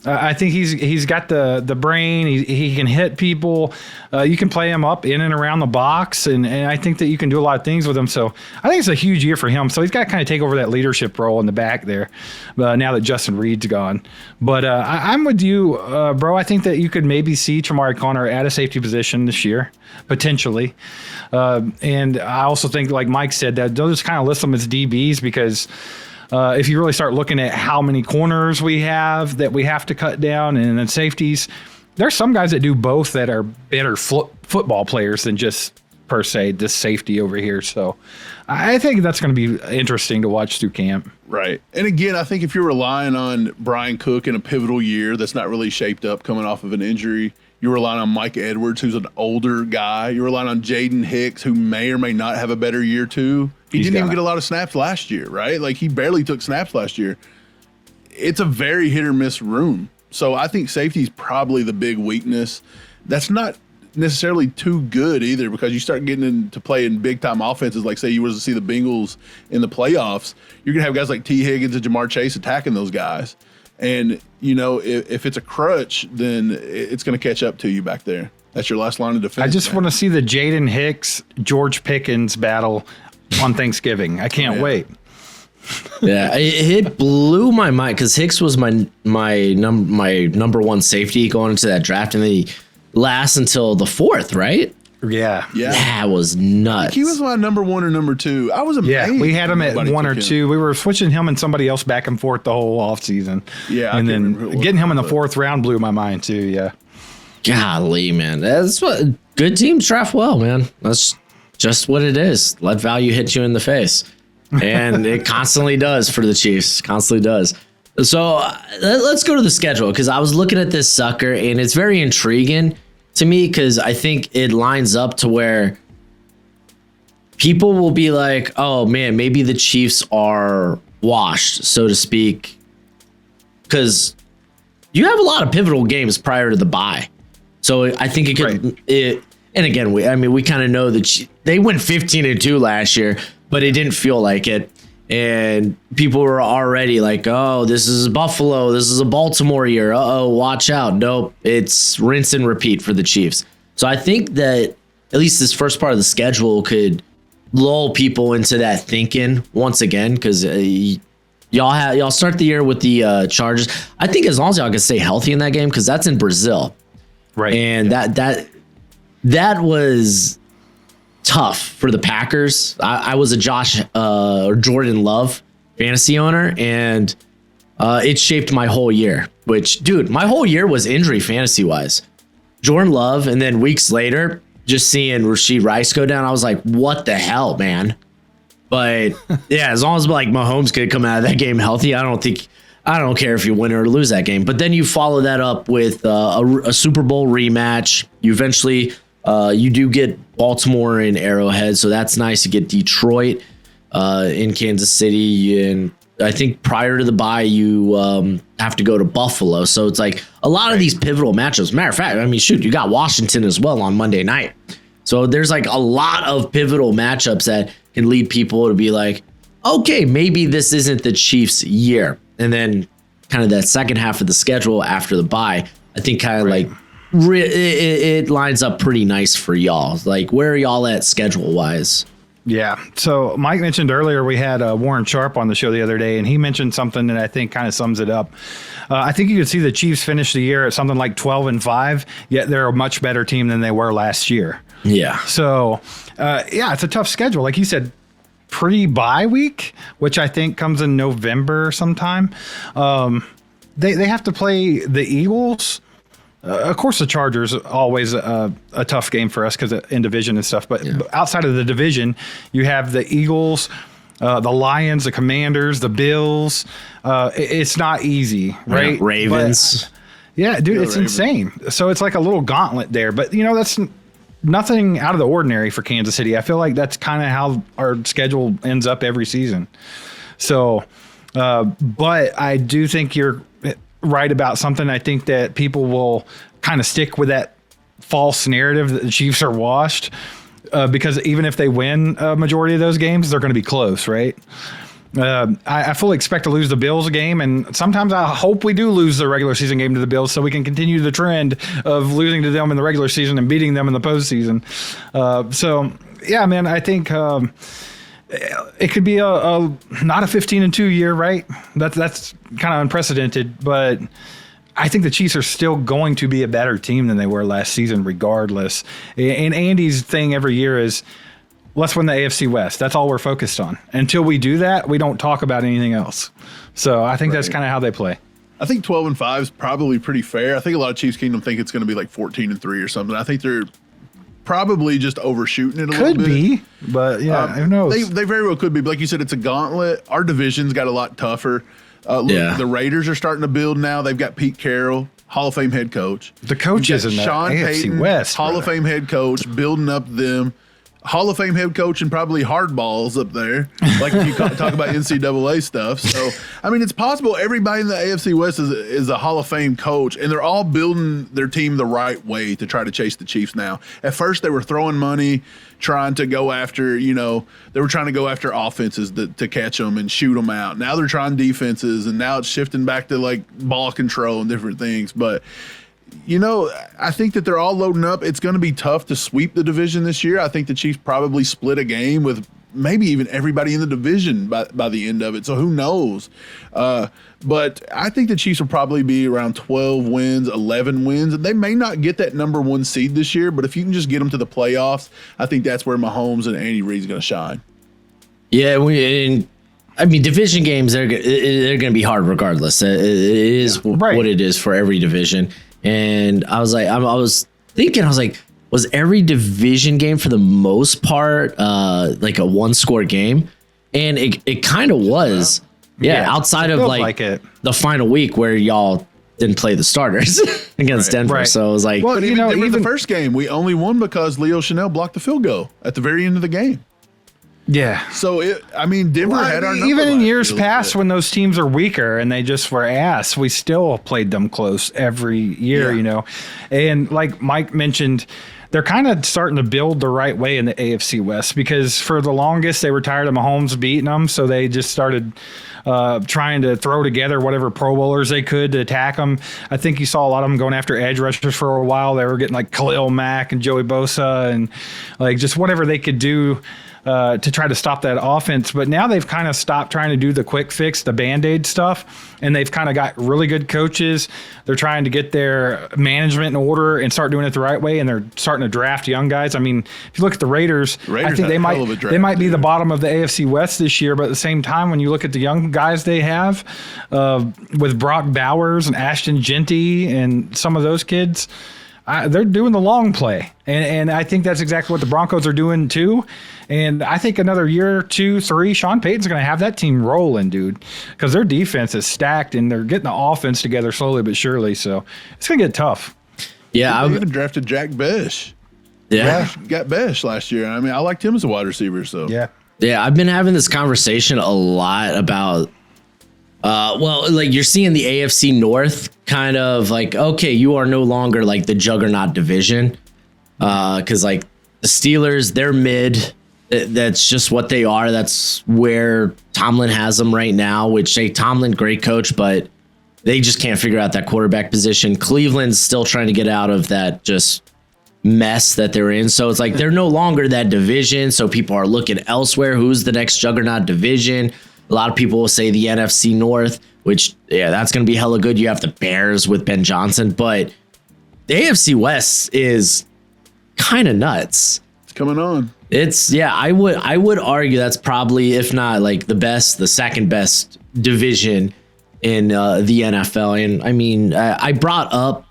I think he's got the brain. He can hit people. You can play him up in and around the box, and I think that you can do a lot of things with him. So I think it's a huge year for him. So he's got to kind of take over that leadership role in the back there now that Justin Reed's gone. But I'm with you, bro. I think that you could maybe see Chamari Connor at a safety position this year, potentially. And I also think, like Mike said, that they'll just kind of list them as DBs, because if you really start looking at how many corners we have that we have to cut down, and then safeties, there's some guys that do both that are better football players than just, per se, this safety over here. So I think that's going to be interesting to watch through camp. Right. And again, I think if you're relying on Brian Cook in a pivotal year that's not really shaped up coming off of an injury, you're relying on Mike Edwards, who's an older guy. You're relying on Jaden Hicks, who may or may not have a better year too. He didn't even get a lot of snaps last year, right? Like, he barely took snaps last year. It's a very hit or miss room. So I think safety is probably the big weakness. That's not necessarily too good either, because you start getting into play in big time offenses. Like, say you were to see the Bengals in the playoffs, you're going to have guys like T. Higgins and Jamar Chase attacking those guys. And, you know, if it's a crutch, then it's going to catch up to you back there. That's your last line of defense. I just want to see the Jaden Hicks, George Pickens battle on Thanksgiving. I can't wait. Yeah, it blew my mind, because Hicks was my number one safety going into that draft, and then he lasts until the 4th, right? Yeah. That was nuts. He was my number 1 or number 2. I was amazed. Yeah, we had him at nobody 1 or took him. 2. We were switching him and somebody else back and forth the whole offseason. Yeah, and I can't then remember who it was, getting him in the but- 4th round blew my mind too. Yeah. Golly, man. That's what good teams draft well, man. That's just what it is. Let value hit you in the face. And it constantly does for the Chiefs. Constantly does. So let's go to the schedule, because I was looking at this sucker, and it's very intriguing to me, because I think it lines up to where people will be like, oh, man, maybe the Chiefs are washed, so to speak, because you have a lot of pivotal games prior to the bye. So I think it could. Right. And again, we kind of know that they went 15-2 last year, but it didn't feel like it. And people were already like, oh, this is Buffalo. This is a Baltimore year. Uh-oh, watch out. Nope, it's rinse and repeat for the Chiefs. So I think that at least this first part of the schedule could lull people into that thinking once again, because y'all start the year with the Chargers. I think as long as y'all can stay healthy in that game, because that's in Brazil. Right. And that was tough for the Packers. I was a Jordan Love fantasy owner, and it shaped my whole year. Which, dude, my whole year was injury fantasy wise. Jordan Love, and then weeks later, just seeing Rashid Rice go down, I was like, what the hell, man? But yeah, as long as like Mahomes could come out of that game healthy, I don't care if you win or lose that game. But then you follow that up with a Super Bowl rematch. You eventually you do get Baltimore in Arrowhead, so that's nice. You get Detroit in Kansas City, and I think prior to the bye, you have to go to Buffalo. So it's like a lot of these pivotal matchups. Matter of fact, I mean, shoot, you got Washington as well on Monday night. So there's like a lot of pivotal matchups that can lead people to be like, okay, maybe this isn't the Chiefs' year. And then kind of that second half of the schedule after the bye, I think kind of like it lines up pretty nice for y'all. Like, where are y'all at schedule-wise? Yeah. So Mike mentioned earlier we had Warren Sharp on the show the other day, and he mentioned something that I think kind of sums it up. I think you could see the Chiefs finish the year at something like 12-5, yet they're a much better team than they were last year. Yeah. So, it's a tough schedule. Like you said, pre-bye week, which I think comes in November sometime. They have to play the Eagles. Of course, the Chargers are always a tough game for us because in division and stuff. But outside of the division, you have the Eagles, the Lions, the Commanders, the Bills. It's not easy, right? Ravens. But, dude, it's insane. So it's like a little gauntlet there. But, that's nothing out of the ordinary for Kansas City. I feel like that's kind of how our schedule ends up every season. So, but I do think you're right about something. I think that people will kind of stick with that false narrative that the Chiefs are washed because even if they win a majority of those games, they're going to be close, right? I fully expect to lose the Bills game, and sometimes I hope we do lose the regular season game to the Bills so we can continue the trend of losing to them in the regular season and beating them in the postseason. Man, I think it could be a not a 15-2 year, right? That's kind of unprecedented, but I think the Chiefs are still going to be a better team than they were last season, regardless. And Andy's thing every year is, let's win the AFC West. That's all we're focused on. Until we do that, we don't talk about anything else. So I think that's kind of how they play. I think 12-5 is probably pretty fair. I think a lot of Chiefs Kingdom think it's going to be like 14-3 or something. I think they're probably just overshooting it a little bit. Could be, but who knows? They very well could be. But like you said, it's a gauntlet. Our division's got a lot tougher. The Raiders are starting to build now. They've got Pete Carroll, Hall of Fame head coach. The coaches in the Sean AFC Payton, West, Hall of Fame head coach, building up them. Hall of Fame head coach and probably hardballs up there, like if you talk about NCAA stuff. So, I mean, it's possible everybody in the AFC West is a Hall of Fame coach, and they're all building their team the right way to try to chase the Chiefs now. At first, they were throwing money, trying to go after, they were trying to go after offenses to catch them and shoot them out. Now they're trying defenses, and now it's shifting back to, like, ball control and different things. But I think that they're all loading up. It's going to be tough to sweep the division this year. I think the Chiefs probably split a game with maybe even everybody in the division by the end of it. So who knows? But I think the Chiefs will probably be around 12 wins, 11 wins. And they may not get that number one seed this year, but if you can just get them to the playoffs, I think that's where Mahomes and Andy Reid's going to shine. Yeah, division games, they're going to be hard regardless. It is what it is for every division. And I was thinking, was every division game for the most part like a one-score game? And it kind of was. Yeah, outside of the final week where y'all didn't play the starters against Denver. Right. So it was like, well, but even the first game, we only won because Leo Chanel blocked the field goal at the very end of the game. Yeah. So, Denver had our number. Even in years past when those teams are weaker and they just were ass, we still played them close every year, And like Mike mentioned, they're kind of starting to build the right way in the AFC West because for the longest they were tired of Mahomes beating them, so they just started trying to throw together whatever Pro Bowlers they could to attack them. I think you saw a lot of them going after edge rushers for a while. They were getting like Khalil Mack and Joey Bosa and like just whatever they could do to try to stop that offense. But now they've kind of stopped trying to do the quick fix, the Band-Aid stuff, and they've kind of got really good coaches. They're trying to get their management in order and start doing it the right way, and they're starting to draft young guys. I mean, if you look at the Raiders I think they might be the bottom of the AFC West this year, but at the same time, when you look at the young guys they have with Brock Bowers and Ashton Genty and some of those kids, they're doing the long play. And I think that's exactly what the Broncos are doing too. And I think another year, 2, 3, Sean Payton's going to have that team rolling, dude, because their defense is stacked and they're getting the offense together slowly but surely. So it's going to get tough. Yeah. I even drafted Jack Besh. Yeah. Got Besh last year. I mean, I liked him as a wide receiver. So Yeah, I've been having this conversation a lot about like you're seeing the AFC North kind of like, okay, you are no longer like the juggernaut division. Because like the Steelers, they're mid. That's just what they are. That's where Tomlin has them right now, which Tomlin, great coach, but they just can't figure out that quarterback position. Cleveland's still trying to get out of that just mess that they're in. So it's like they're no longer that division. So people are looking elsewhere. Who's the next juggernaut division? A lot of people will say the NFC North, which, yeah, that's going to be hella good. You have the Bears with Ben Johnson, but the AFC West is kind of nuts. It's coming on. I would argue that's probably, if not like the second best division in the NFL. And I mean, I brought up,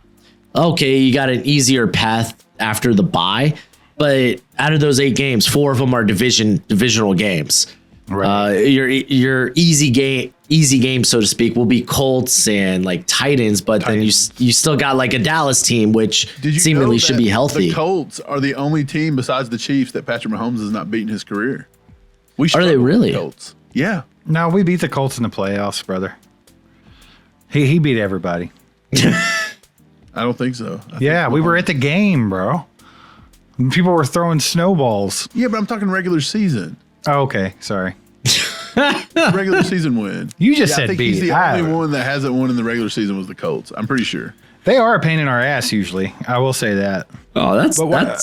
okay, you got an easier path after the bye, but out of those 8 games, 4 of them are divisional games. Right. Your easy game, so to speak, will be Colts and like Titans, but then you still got like a Dallas team, which seemingly should be healthy. The Colts are the only team besides the Chiefs that Patrick Mahomes has not beaten his career. Are they really? The Colts. Yeah. No, we beat the Colts in the playoffs, brother. He beat everybody. I don't think so. We were at the game, bro. People were throwing snowballs. Yeah, but I'm talking regular season. Oh, okay, sorry. Regular season win. You just said I think beat. he's the only one that hasn't won in the regular season was the Colts. I'm pretty sure. They are a pain in our ass usually. I will say that. Oh, that's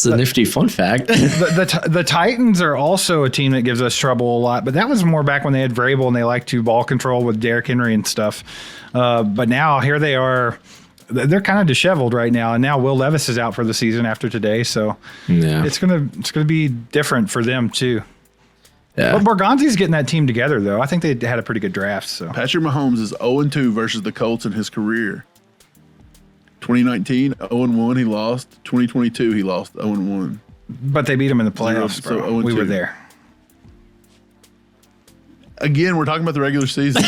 a nifty fun fact. The Titans are also a team that gives us trouble a lot, but that was more back when they had Vrabel and they liked to ball control with Derrick Henry and stuff. But now here they are. They're kind of disheveled right now, and now Will Levis is out for the season after today, so it's gonna be different for them too. Yeah. But Borgonzi's getting that team together, though. I think they had a pretty good draft. So Patrick Mahomes is 0-2 versus the Colts in his career. 2019, 0-1, he lost. 2022, he lost 0-1. But they beat him in the playoffs, bro. So we were there. Again, we're talking about the regular season.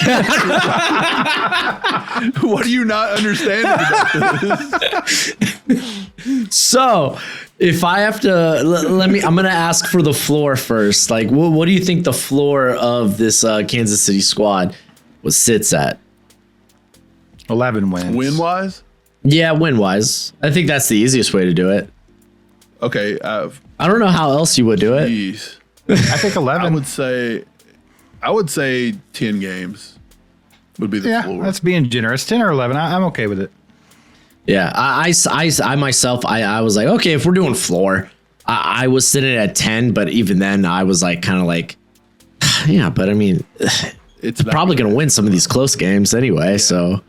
What do you not understand about this? So, if I have to, I'm going to ask for the floor first. Like, what do you think the floor of this Kansas City squad sits at? 11 wins. Win-wise? Yeah, win-wise. I think that's the easiest way to do it. Okay. I don't know how else you would do it. Geez. I think 11. I would say 10 games would be the floor. That's being generous. 10 or 11. I'm okay with it. Yeah, I myself, I was like, okay, if we're doing floor, I was sitting at 10, but even then I was like, kind of like, yeah, but I mean, it's probably going to win some of these close games anyway. Yeah. So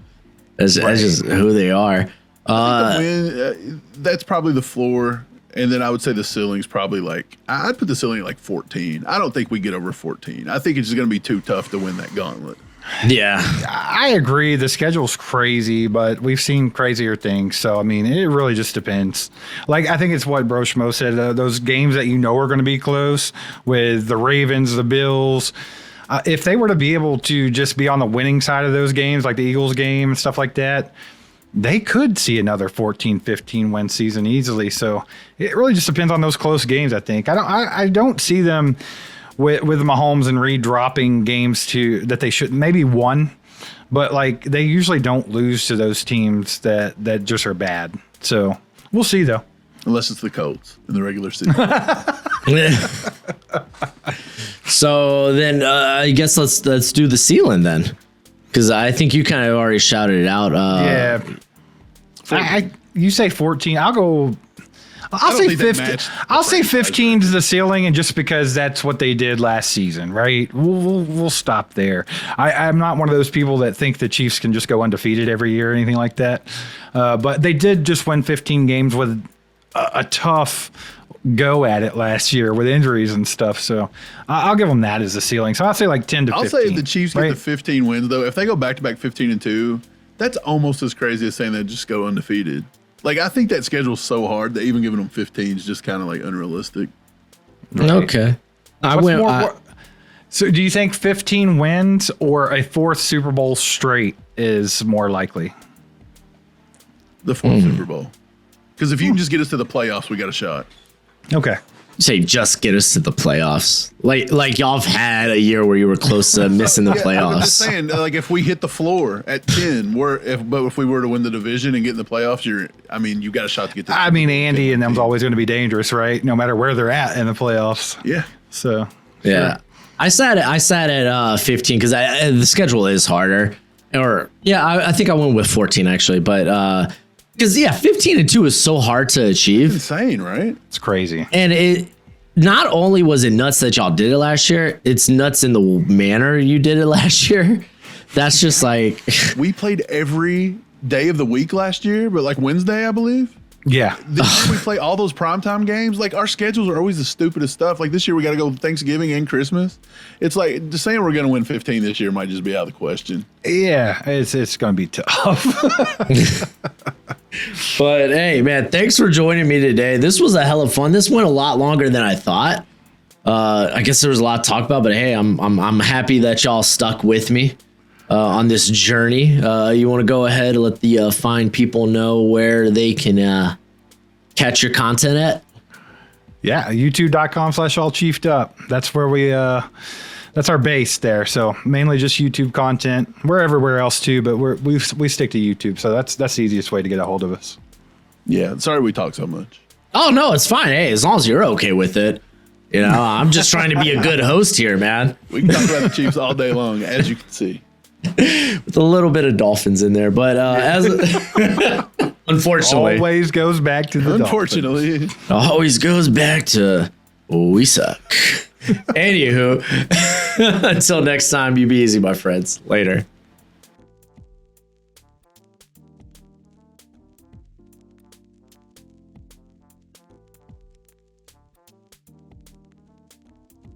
that's just who they are. That's probably the floor. And then I would say the ceiling's probably like, I'd put the ceiling at like 14. I don't think we get over 14. I think it's just going to be too tough to win that gauntlet. Yeah. I agree. The schedule's crazy, but we've seen crazier things. So, I mean, it really just depends. Like, I think it's what Broshmo said, those games that you know are going to be close with the Ravens, the Bills. If they were to be able to just be on the winning side of those games, like the Eagles game and stuff like that, they could see another 14, 15 win season easily. So it really just depends on those close games, I think. I don't see them with Mahomes and Reed dropping games that they should, maybe one, but like they usually don't lose to those teams that just are bad. So we'll see though. Unless it's the Colts in the regular season. So then I guess let's do the ceiling then. Because I think you kind of already shouted it out. Yeah. You say 14. I'll go. I'll don't say think that 15. matched the I'll say franchise 15 is the ceiling, and just because that's what they did last season, right? We'll stop there. I'm not one of those people that think the Chiefs can just go undefeated every year or anything like that. But they did just win 15 games with a tough go at it last year with injuries and stuff. So I'll give them that as the ceiling. So I'll say like 10 to 15. I'll say if the Chiefs right? get to 15 wins, though, if they go back-to-back 15-2, that's almost as crazy as saying they just go undefeated. Like, I think that schedule's so hard that even giving them 15 is just kind of like unrealistic. Right. Okay. So do you think 15 wins or a fourth Super Bowl straight is more likely? The fourth Super Bowl. Because if you can just get us to the playoffs, we got a shot. Okay. Say just get us to the playoffs. Like y'all have had a year where you were close to missing the I'm just playoffs. saying, like, if we hit the floor at 10, but if we were to win the division and get in the playoffs, you got a shot to get to Andy and them's always going to be dangerous, right? No matter where they're at in the playoffs. Yeah. So, Yeah. sure. I sat at 15 because the schedule is harder. I think I went with 14 actually, but because 15-2 is so hard to achieve. Insane, right? It's crazy. And it not only was it nuts that y'all did it last year, it's nuts in the manner you did it last year. That's just like We played every day of the week last year, but like Wednesday, I believe. Yeah. This year we play all those primetime games. Like, our schedules are always the stupidest stuff. Like, this year we got to go Thanksgiving and Christmas. It's like just saying we're going to win 15 this year might just be out of the question. Yeah. It's going to be tough. But hey, man, thanks for joining me today. This was a hell of fun. This went a lot longer than I thought. I guess there was a lot to talk about, but hey, I'm happy that y'all stuck with me on this journey. You want to go ahead and let the fine people know where they can catch your content at? Yeah. YouTube.com/allchiefedup. That's where that's our base there. So mainly just YouTube content. We're everywhere else too, but we stick to YouTube. So that's the easiest way to get a hold of us. Yeah. Sorry we talk so much. Oh, no, it's fine. Hey, as long as you're okay with it. You know, I'm just trying to be a good host here, man. We can talk about the Chiefs all day long, as you can see. With a little bit of Dolphins in there. But unfortunately. Always goes back to the Unfortunately. Dolphins. Always goes back to we suck. Anywho, until next time, you be easy, my friends. Later.